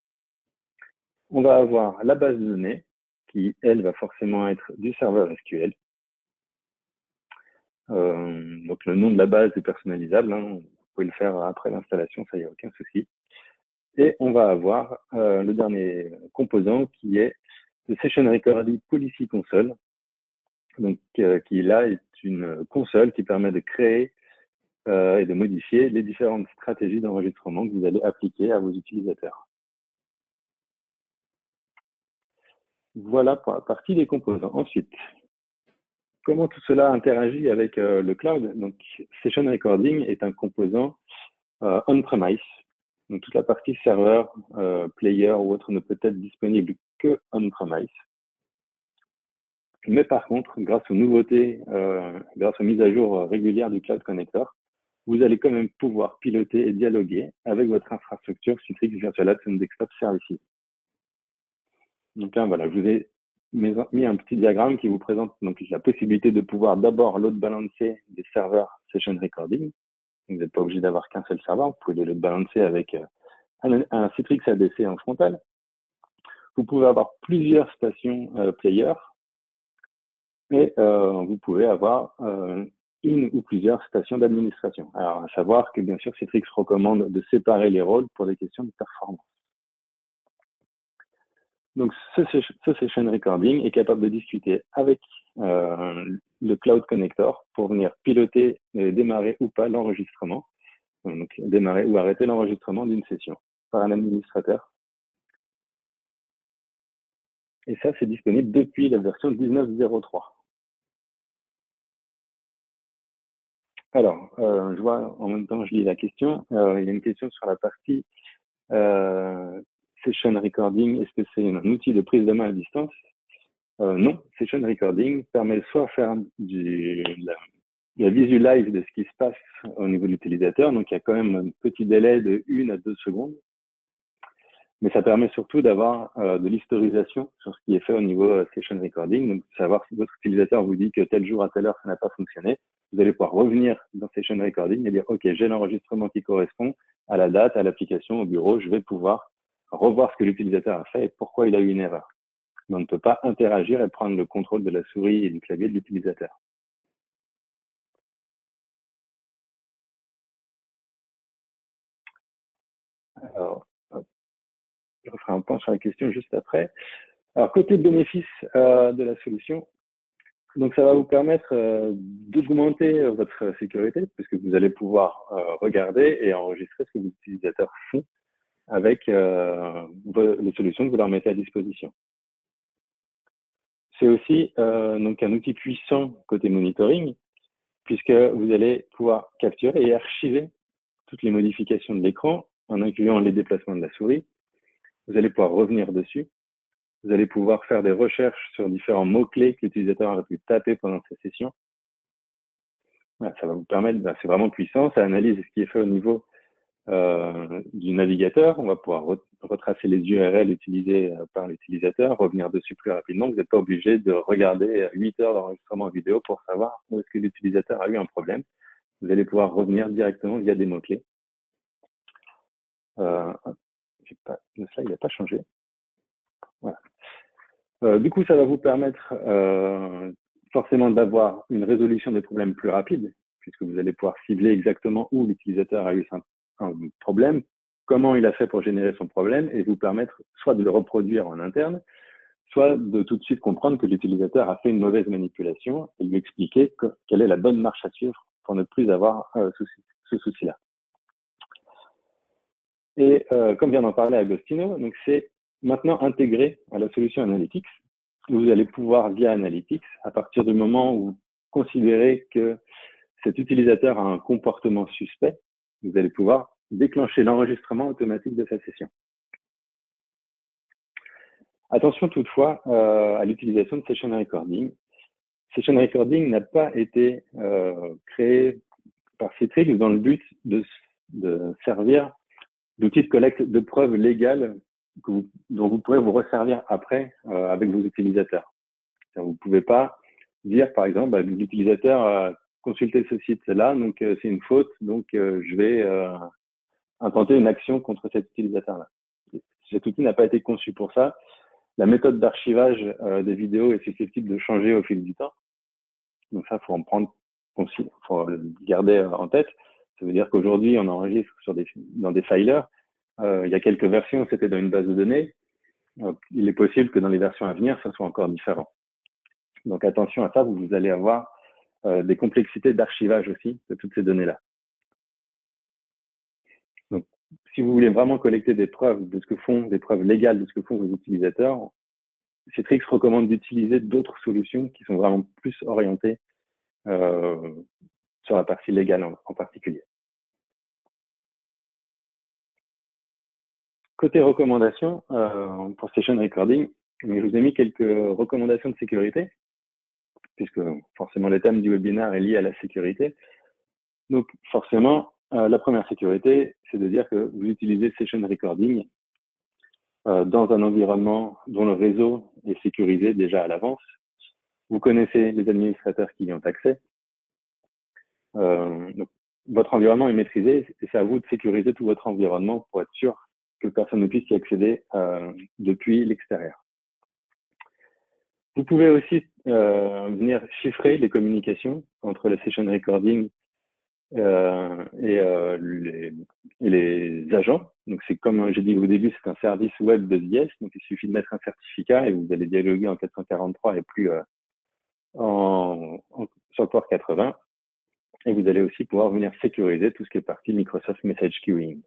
On va avoir la base de données qui, elle, va forcément être du serveur SQL. Donc le nom de la base est personnalisable, hein. Vous pouvez le faire après l'installation, ça y a aucun souci. Et on va avoir le dernier composant qui est le Session Recording Policy Console, donc qui là est une console qui permet de créer et de modifier les différentes stratégies d'enregistrement que vous allez appliquer à vos utilisateurs. Voilà pour la partie des composants. Ensuite, comment tout cela interagit avec le cloud? Donc, Session Recording est un composant on-premise. Donc, toute la partie serveur, player ou autre ne peut être disponible que on-premise. Mais par contre, grâce aux nouveautés, grâce aux mises à jour régulières du Cloud Connector, vous allez quand même pouvoir piloter et dialoguer avec votre infrastructure Citrix Virtual Apps and Desktop Services. Donc là, voilà, je vous ai mis un petit diagramme qui vous présente donc la possibilité de pouvoir d'abord load balancer des serveurs Session Recording. Vous n'êtes pas obligé d'avoir qu'un seul serveur, vous pouvez le load balancer avec un Citrix ADC en frontal. Vous pouvez avoir plusieurs stations player et vous pouvez avoir une ou plusieurs stations d'administration. Alors, à savoir que bien sûr, Citrix recommande de séparer les rôles pour des questions de performance. Donc, ce Session Recording est capable de discuter avec le Cloud Connector pour venir piloter et démarrer ou pas l'enregistrement, donc démarrer ou arrêter l'enregistrement d'une session par un administrateur. Et ça, c'est disponible depuis la version 19.03. Alors, je vois en même temps, je lis la question. Il y a une question sur la partie Session Recording. Est-ce que c'est un outil de prise de main à distance? Non, Session Recording permet soit de faire la visualize de ce qui se passe au niveau de l'utilisateur. Donc, il y a quand même un petit délai de 1 à 2 secondes. Mais ça permet surtout d'avoir de l'historisation sur ce qui est fait au niveau Session Recording. Donc, savoir si votre utilisateur vous dit que tel jour à telle heure, ça n'a pas fonctionné. Vous allez pouvoir revenir dans Session Recording et dire, OK, j'ai l'enregistrement qui correspond à la date, à l'application, au bureau. Je vais pouvoir revoir ce que l'utilisateur a fait et pourquoi il a eu une erreur. Mais on ne peut pas interagir et prendre le contrôle de la souris et du clavier de l'utilisateur. Alors, je referai un point sur la question juste après. Alors, côté bénéfice de la solution, donc ça va vous permettre d'augmenter votre sécurité, puisque vous allez pouvoir regarder et enregistrer ce que vos utilisateurs font avec les solutions que vous leur mettez à disposition. C'est aussi donc un outil puissant côté monitoring, puisque vous allez pouvoir capturer et archiver toutes les modifications de l'écran, en incluant les déplacements de la souris. Vous allez pouvoir revenir dessus. Vous allez pouvoir faire des recherches sur différents mots-clés que l'utilisateur a pu taper pendant sa session. Voilà, ça va vous permettre, c'est vraiment puissant, ça analyse ce qui est fait au niveau du navigateur. On va pouvoir retracer les URL utilisées par l'utilisateur, revenir dessus plus rapidement. Vous n'êtes pas obligé de regarder 8 heures d'enregistrement vidéo pour savoir où est-ce que l'utilisateur a eu un problème. Vous allez pouvoir revenir directement via des mots-clés. Le slide n'a pas changé. Voilà. Du coup, ça va vous permettre forcément d'avoir une résolution des problèmes plus rapide, puisque vous allez pouvoir cibler exactement où l'utilisateur a eu un problème, comment il a fait pour générer son problème, et vous permettre soit de le reproduire en interne, soit de tout de suite comprendre que l'utilisateur a fait une mauvaise manipulation et lui expliquer quelle est la bonne marche à suivre pour ne plus avoir ce souci-là. Et comme vient d'en parler Agostino, donc c'est maintenant intégré à la solution Analytics. Vous allez pouvoir, via Analytics, à partir du moment où vous considérez que cet utilisateur a un comportement suspect, vous allez pouvoir déclencher l'enregistrement automatique de sa session. Attention toutefois à l'utilisation de Session Recording. Session Recording n'a pas été créé par Citrix dans le but de servir d'outil de collecte de preuves légales dont vous pourrez vous resservir après avec vos utilisateurs. Vous ne pouvez pas dire, par exemple, l'utilisateur a consulté ce site-là, donc c'est une faute, donc je vais intenter une action contre cet utilisateur-là. Cet outil n'a pas été conçu pour ça. La méthode d'archivage des vidéos est susceptible de changer au fil du temps. Donc ça, faut le garder en tête. Ça veut dire qu'aujourd'hui, on enregistre dans des filers. Il y a quelques versions, c'était dans une base de données. Il est possible que dans les versions à venir, ça soit encore différent. Donc attention à ça, vous allez avoir des complexités d'archivage aussi de toutes ces données-là. Donc, si vous voulez vraiment collecter des preuves de ce que font, des preuves légales de ce que font vos utilisateurs, Citrix recommande d'utiliser d'autres solutions qui sont vraiment plus orientées sur la partie légale en particulier. Côté recommandations, pour Session Recording, je vous ai mis quelques recommandations de sécurité, puisque forcément le thème du webinaire est lié à la sécurité. Donc forcément, la première sécurité, c'est de dire que vous utilisez Session Recording dans un environnement dont le réseau est sécurisé déjà à l'avance. Vous connaissez les administrateurs qui y ont accès. Donc, votre environnement est maîtrisé et c'est à vous de sécuriser tout votre environnement pour être sûr que personne ne puisse y accéder depuis l'extérieur. Vous pouvez aussi venir chiffrer les communications entre le Session Recording et les agents. Donc, c'est comme j'ai dit au début, c'est un service web de DS. Donc, il suffit de mettre un certificat et vous allez dialoguer en 443 et plus sur le port 80. Et vous allez aussi pouvoir venir sécuriser tout ce qui est partie Microsoft Message Queuing.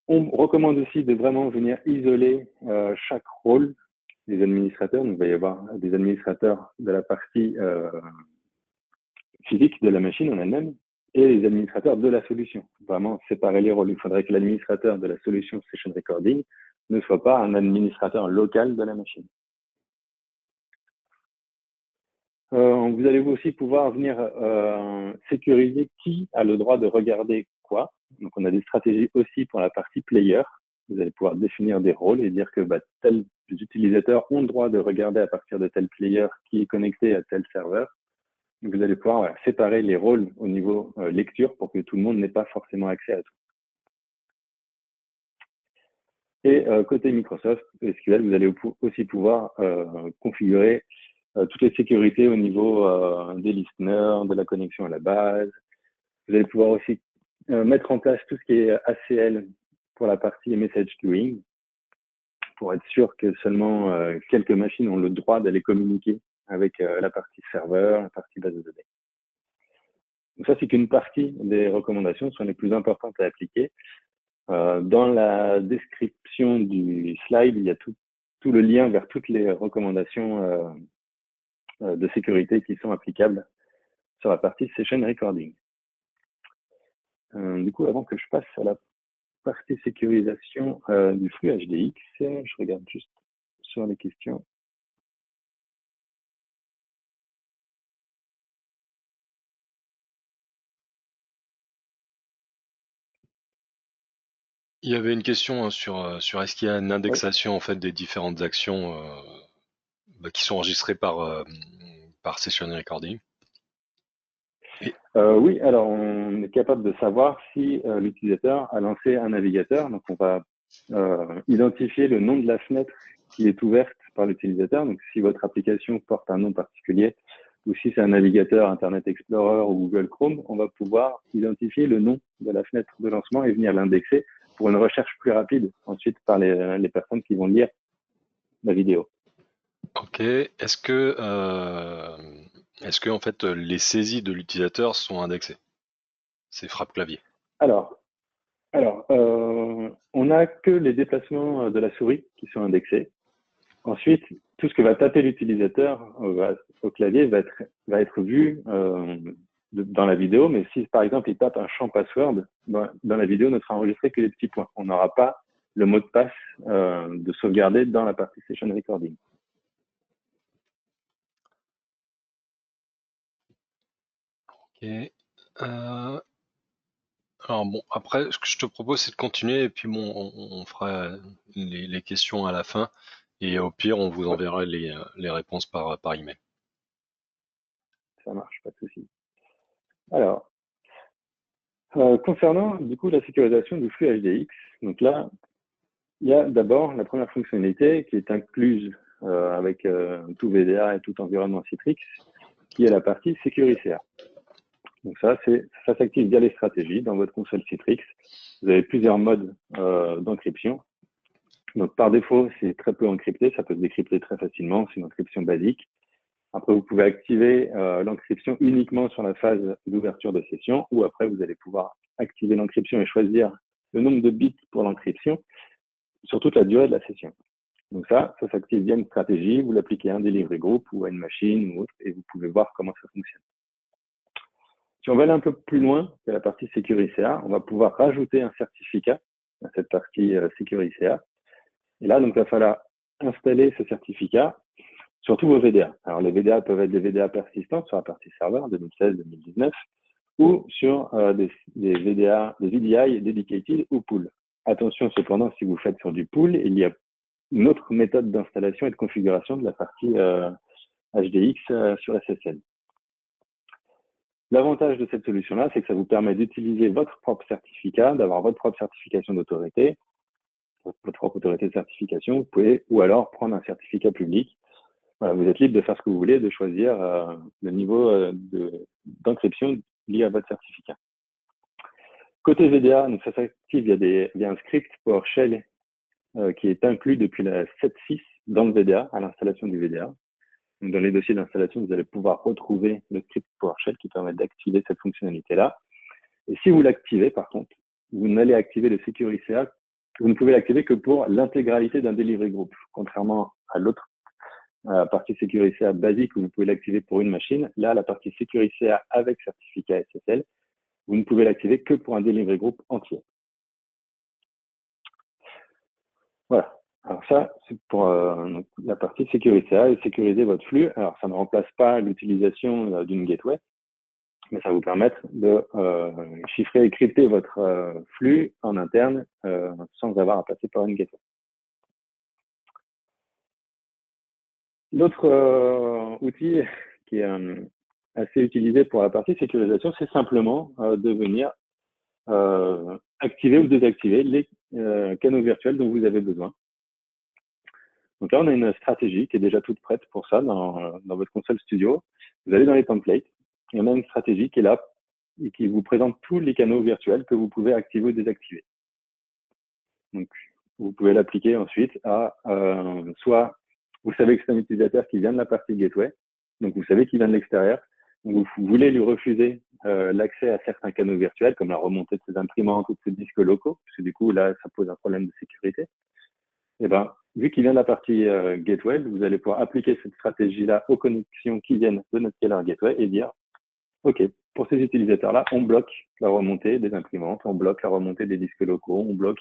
On recommande aussi de vraiment venir isoler chaque rôle des administrateurs. Donc, il va y avoir des administrateurs de la partie physique de la machine en elle-même et les administrateurs de la solution. Vraiment séparer les rôles. Il faudrait que l'administrateur de la solution Session Recording ne soit pas un administrateur local de la machine. Vous allez aussi pouvoir venir sécuriser qui a le droit de regarder quoi. Donc, on a des stratégies aussi pour la partie player. Vous allez pouvoir définir des rôles et dire que tels utilisateurs ont le droit de regarder à partir de tel player qui est connecté à tel serveur. Donc, vous allez pouvoir séparer les rôles au niveau lecture pour que tout le monde n'ait pas forcément accès à tout. Et côté Microsoft SQL, vous allez aussi pouvoir configurer toutes les sécurités au niveau des listeners, de la connexion à la base. Vous allez pouvoir aussi mettre en place tout ce qui est ACL pour la partie message queuing, pour être sûr que seulement quelques machines ont le droit d'aller communiquer avec la partie serveur, la partie base de données. Donc ça, c'est qu'une partie des recommandations sont les plus importantes à appliquer. Dans la description du slide, il y a tout le lien vers toutes les recommandations de sécurité qui sont applicables sur la partie session recording. Du coup, avant que je passe à la partie sécurisation du flux HDX, je regarde juste sur les questions. Il y avait une question hein, sur est-ce qu'il y a une Oui. indexation en fait des différentes actions qui sont enregistrées par session recording. Oui, alors on est capable de savoir si l'utilisateur a lancé un navigateur. Donc on va identifier le nom de la fenêtre qui est ouverte par l'utilisateur. Donc si votre application porte un nom particulier ou si c'est un navigateur Internet Explorer ou Google Chrome, on va pouvoir identifier le nom de la fenêtre de lancement et venir l'indexer pour une recherche plus rapide ensuite par les personnes qui vont lire la vidéo. Ok. Est-ce que en fait les saisies de l'utilisateur sont indexées? C'est frappe clavier. Alors, on n'a que les déplacements de la souris qui sont indexés. Ensuite, tout ce que va taper l'utilisateur au clavier va être vu dans la vidéo, mais si par exemple il tape un champ password, dans la vidéo ne sera enregistré que les petits points. On n'aura pas le mot de passe de sauvegarder dans la partie session recording. Ok. Alors bon, après, ce que je te propose, c'est de continuer et puis bon, on fera les questions à la fin et au pire, on vous Ouais, enverra les réponses par email. ça marche, pas de souci. Alors, concernant du coup la sécurisation du flux HDX, donc là, il y a d'abord la première fonctionnalité qui est incluse avec tout VDA et tout environnement Citrix, qui est la partie SecuriCA. Donc ça s'active via les stratégies dans votre console Citrix. Vous avez plusieurs modes d'encryption. Donc par défaut, c'est très peu encrypté, ça peut se décrypter très facilement, c'est une encryption basique. Après, vous pouvez activer l'encryption uniquement sur la phase d'ouverture de session, ou après, vous allez pouvoir activer l'encryption et choisir le nombre de bits pour l'encryption sur toute la durée de la session. Donc ça s'active via une stratégie, vous l'appliquez à un delivery group ou à une machine ou autre, et vous pouvez voir comment ça fonctionne. Si on va aller un peu plus loin que la partie SecuriCA, on va pouvoir rajouter un certificat à cette partie SecuriCA. Et là, donc, il va falloir installer ce certificat sur tous vos VDA. Alors, les VDA peuvent être des VDA persistants sur la partie serveur 2016-2019 ou sur des VDA, des VDI dedicated ou pool. Attention cependant, si vous faites sur du pool, il y a une autre méthode d'installation et de configuration de la partie HDX sur SSL. L'avantage de cette solution-là, c'est que ça vous permet d'utiliser votre propre certificat, d'avoir votre propre certification d'autorité, votre propre autorité de certification. Vous pouvez, ou alors, prendre un certificat public. Voilà, vous êtes libre de faire ce que vous voulez, de choisir le niveau d'encryption lié à votre certificat. Côté VDA, donc ça s'active via un script PowerShell qui est inclus depuis la 7.6 dans le VDA, à l'installation du VDA. Donc, dans les dossiers d'installation, vous allez pouvoir retrouver le script PowerShell qui permet d'activer cette fonctionnalité-là. Et si vous l'activez, par contre, vous n'allez activer le SecuriCA, vous ne pouvez l'activer que pour l'intégralité d'un delivery group, contrairement à l'autre partie SecuriCA basique où vous pouvez l'activer pour une machine. Là, la partie SecuriCA avec certificat SSL, vous ne pouvez l'activer que pour un delivery group entier. Voilà. Alors ça, c'est pour la partie SecuriCA et sécuriser votre flux. Alors, ça ne remplace pas l'utilisation d'une gateway, mais ça va vous permettre de chiffrer et crypter votre flux en interne sans avoir à passer par une gateway. L'autre outil qui est assez utilisé pour la partie sécurisation, c'est simplement de venir activer ou désactiver les canaux virtuels dont vous avez besoin. Donc là, on a une stratégie qui est déjà toute prête pour ça dans votre console studio. Vous allez dans les templates et on a une stratégie qui est là et qui vous présente tous les canaux virtuels que vous pouvez activer ou désactiver. Donc, vous pouvez l'appliquer ensuite à soit vous savez que c'est un utilisateur qui vient de la partie gateway, donc vous savez qu'il vient de l'extérieur, vous voulez lui refuser l'accès à certains canaux virtuels, comme la remontée de ses imprimantes ou de ses disques locaux, parce que du coup, là, ça pose un problème de sécurité. Et ben, vu qu'il vient de la partie gateway, vous allez pouvoir appliquer cette stratégie-là aux connexions qui viennent de notre killer gateway et dire, OK, pour ces utilisateurs-là, on bloque la remontée des imprimantes, on bloque la remontée des disques locaux, on bloque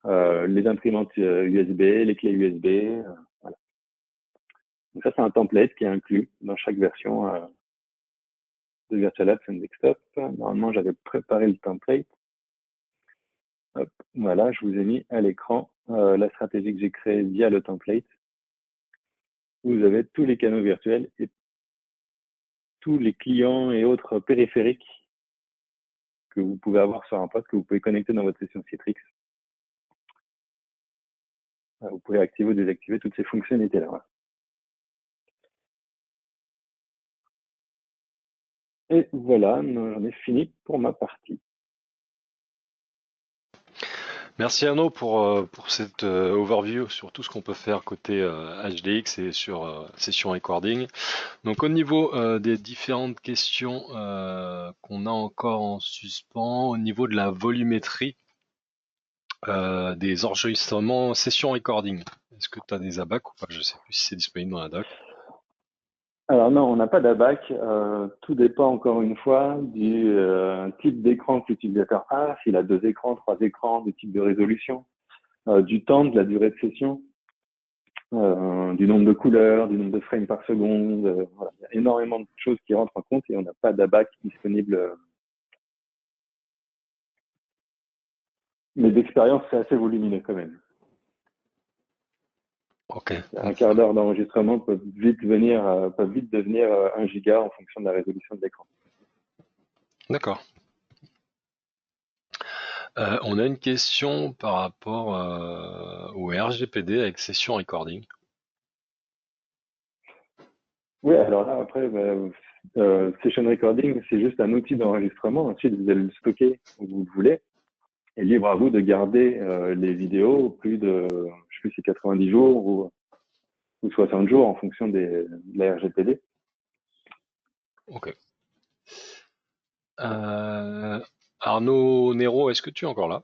les imprimantes USB, les clés USB. Voilà. Donc ça, c'est un template qui est inclus dans chaque version de Virtual Apps and Desktop. Normalement, j'avais préparé le template. Hop, voilà, je vous ai mis à l'écran la stratégie que j'ai créée via le template. Vous avez tous les canaux virtuels et tous les clients et autres périphériques que vous pouvez avoir sur un poste, que vous pouvez connecter dans votre session Citrix. Vous pouvez activer ou désactiver toutes ces fonctionnalités-là. Voilà. Et voilà, j'en ai fini pour ma partie. Merci Arnaud pour cette overview sur tout ce qu'on peut faire côté HDX et sur Session Recording. Donc au niveau des différentes questions qu'on a encore en suspens, au niveau de la volumétrie des enregistrements Session Recording, est-ce que tu as des ABAC ou pas? Je ne sais plus si c'est disponible dans la doc. Alors non, on n'a pas d'ABAC. Tout dépend encore une fois du type d'écran que l'utilisateur a, s'il a 2 écrans, 3 écrans, du type de résolution, du temps, de la durée de session, du nombre de couleurs, du nombre de frames par seconde. Voilà. Il y a énormément de choses qui rentrent en compte et on n'a pas d'ABAC disponible. Mais d'expérience, c'est assez volumineux quand même. Ok. Un quart d'heure d'enregistrement peut vite devenir 1 giga en fonction de la résolution de l'écran. D'accord. On a une question par rapport au RGPD avec Session Recording. Oui, alors là, après, Session Recording, c'est juste un outil d'enregistrement. Ensuite, vous allez le stocker où vous le voulez. Et libre à vous de garder les vidéos plus de, je sais plus si 90 jours ou 60 jours en fonction de la RGPD. Ok. Arnaud Nero, est-ce que tu es encore là?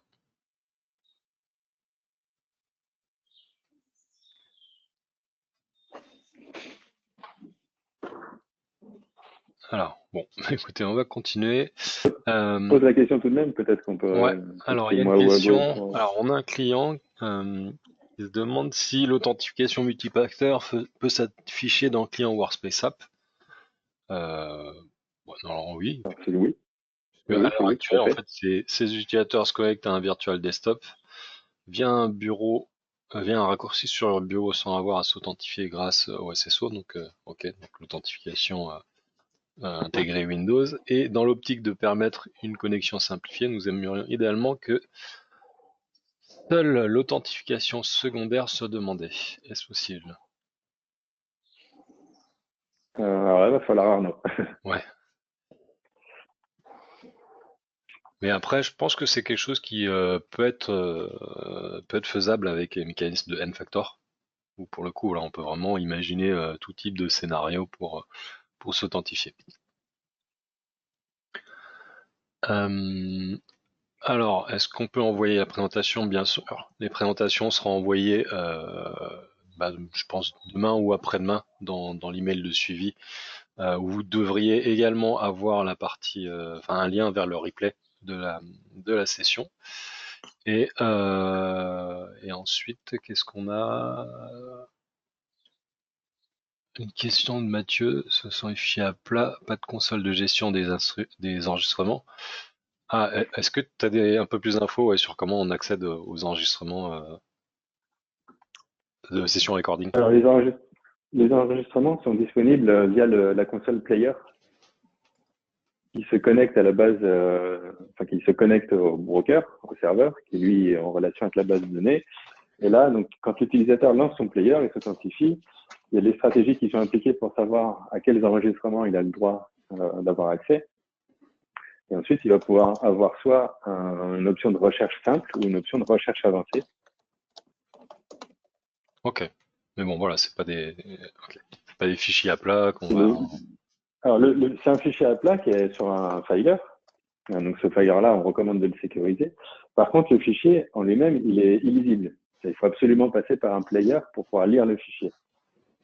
Alors, bon, écoutez, on va continuer. Pose la question tout de même, peut-être qu'on peut. Ouais, alors il y a une question. Alors, on a un client qui se demande si l'authentification multifacteur peut s'afficher dans le client Workspace App. Bon, alors oui. C'est oui. À l'heure actuelle, en fait, ces utilisateurs se connectent à un virtual desktop via un bureau, via un raccourci sur leur bureau sans avoir à s'authentifier grâce au SSO. Donc, ok, donc l'authentification intégrée Windows. Et dans l'optique de permettre une connexion simplifiée, nous aimerions idéalement que seule l'authentification secondaire soit demandée. Est-ce possible? Alors là, il va falloir Arnaud. Ouais. Mais après, je pense que c'est quelque chose qui peut être faisable avec les mécanismes de N-factor. Où pour le coup, là, on peut vraiment imaginer tout type de scénario pour s'authentifier. Alors, est-ce qu'on peut envoyer la présentation? Bien sûr. Les présentations seront envoyées, je pense, demain ou après-demain dans l'email de suivi, où vous devriez également avoir la partie, un lien vers le replay de la session. Et ensuite, qu'est-ce qu'on a? Une question de Mathieu, ce sont les fichiers à plat, pas de console de gestion des enregistrements. Ah, est-ce que tu as un peu plus d'infos sur comment on accède aux enregistrements de session recording? Alors, les enregistrements sont disponibles via la console player qui se connecte à la base, qui se connecte au broker, au serveur, qui lui est en relation avec la base de données. Et là, donc, quand l'utilisateur lance son player et s'authentifie, il y a des stratégies qui sont impliquées pour savoir à quels enregistrements il a le droit d'avoir accès. Et ensuite, il va pouvoir avoir soit une option de recherche simple ou une option de recherche avancée. Ok. Mais bon, voilà, c'est pas pas des fichiers à plat qu'on va. Alors, c'est un fichier à plat qui est sur un filer. Donc, ce filer-là, on recommande de le sécuriser. Par contre, le fichier en lui-même, il est illisible. Il faut absolument passer par un player pour pouvoir lire le fichier.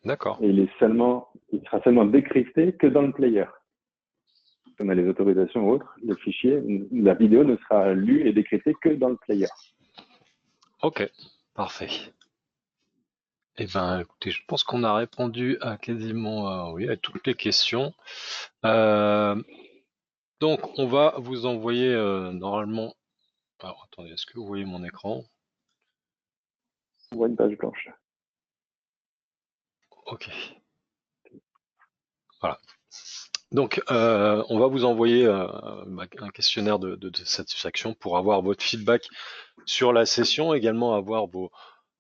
D'accord. Et il sera seulement décrypté que dans le player. Si on a les autorisations ou autres, le fichier, la vidéo ne sera lue et décryptée que dans le player. Ok, parfait. Eh ben, écoutez, je pense qu'on a répondu à quasiment oui, à toutes les questions. Donc, on va vous envoyer normalement. Alors, attendez, est-ce que vous voyez mon écran? On voit une page blanche. Ok. Voilà. Donc, on va vous envoyer un questionnaire de satisfaction pour avoir votre feedback sur la session, également avoir vos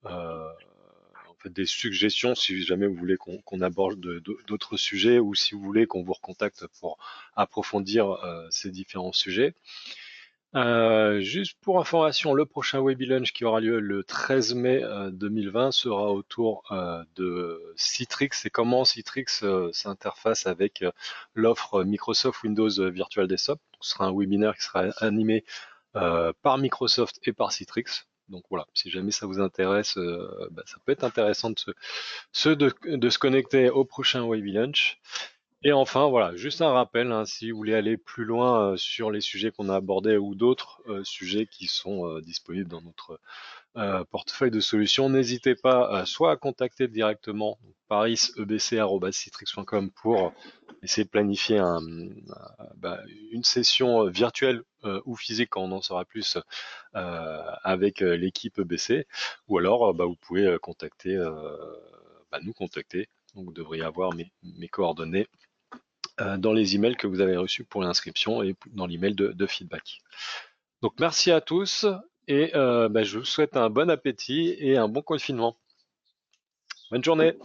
en fait, des suggestions si jamais vous voulez qu'on aborde d'autres sujets ou si vous voulez qu'on vous recontacte pour approfondir ces différents sujets. Juste pour information, le prochain Webilunch qui aura lieu le 13 mai 2020 sera autour de Citrix et comment Citrix s'interface avec l'offre Microsoft Windows Virtual Desktop. Ce sera un webinaire qui sera animé par Microsoft et par Citrix. Donc voilà, si jamais ça vous intéresse, ça peut être intéressant de se connecter au prochain Webilunch. Et enfin, voilà, juste un rappel, hein, si vous voulez aller plus loin sur les sujets qu'on a abordés ou d'autres sujets qui sont disponibles dans notre portefeuille de solutions, n'hésitez pas soit à contacter directement parisebc@citrix.com pour essayer de planifier une session virtuelle ou physique quand on en saura plus avec l'équipe EBC, ou alors vous pouvez nous contacter. Donc vous devriez avoir mes coordonnées dans les emails que vous avez reçus pour l'inscription et dans l'email de feedback. Donc merci à tous et je vous souhaite un bon appétit et un bon confinement. Bonne journée.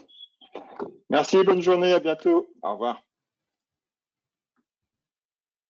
Merci, bonne journée, à bientôt. Au revoir.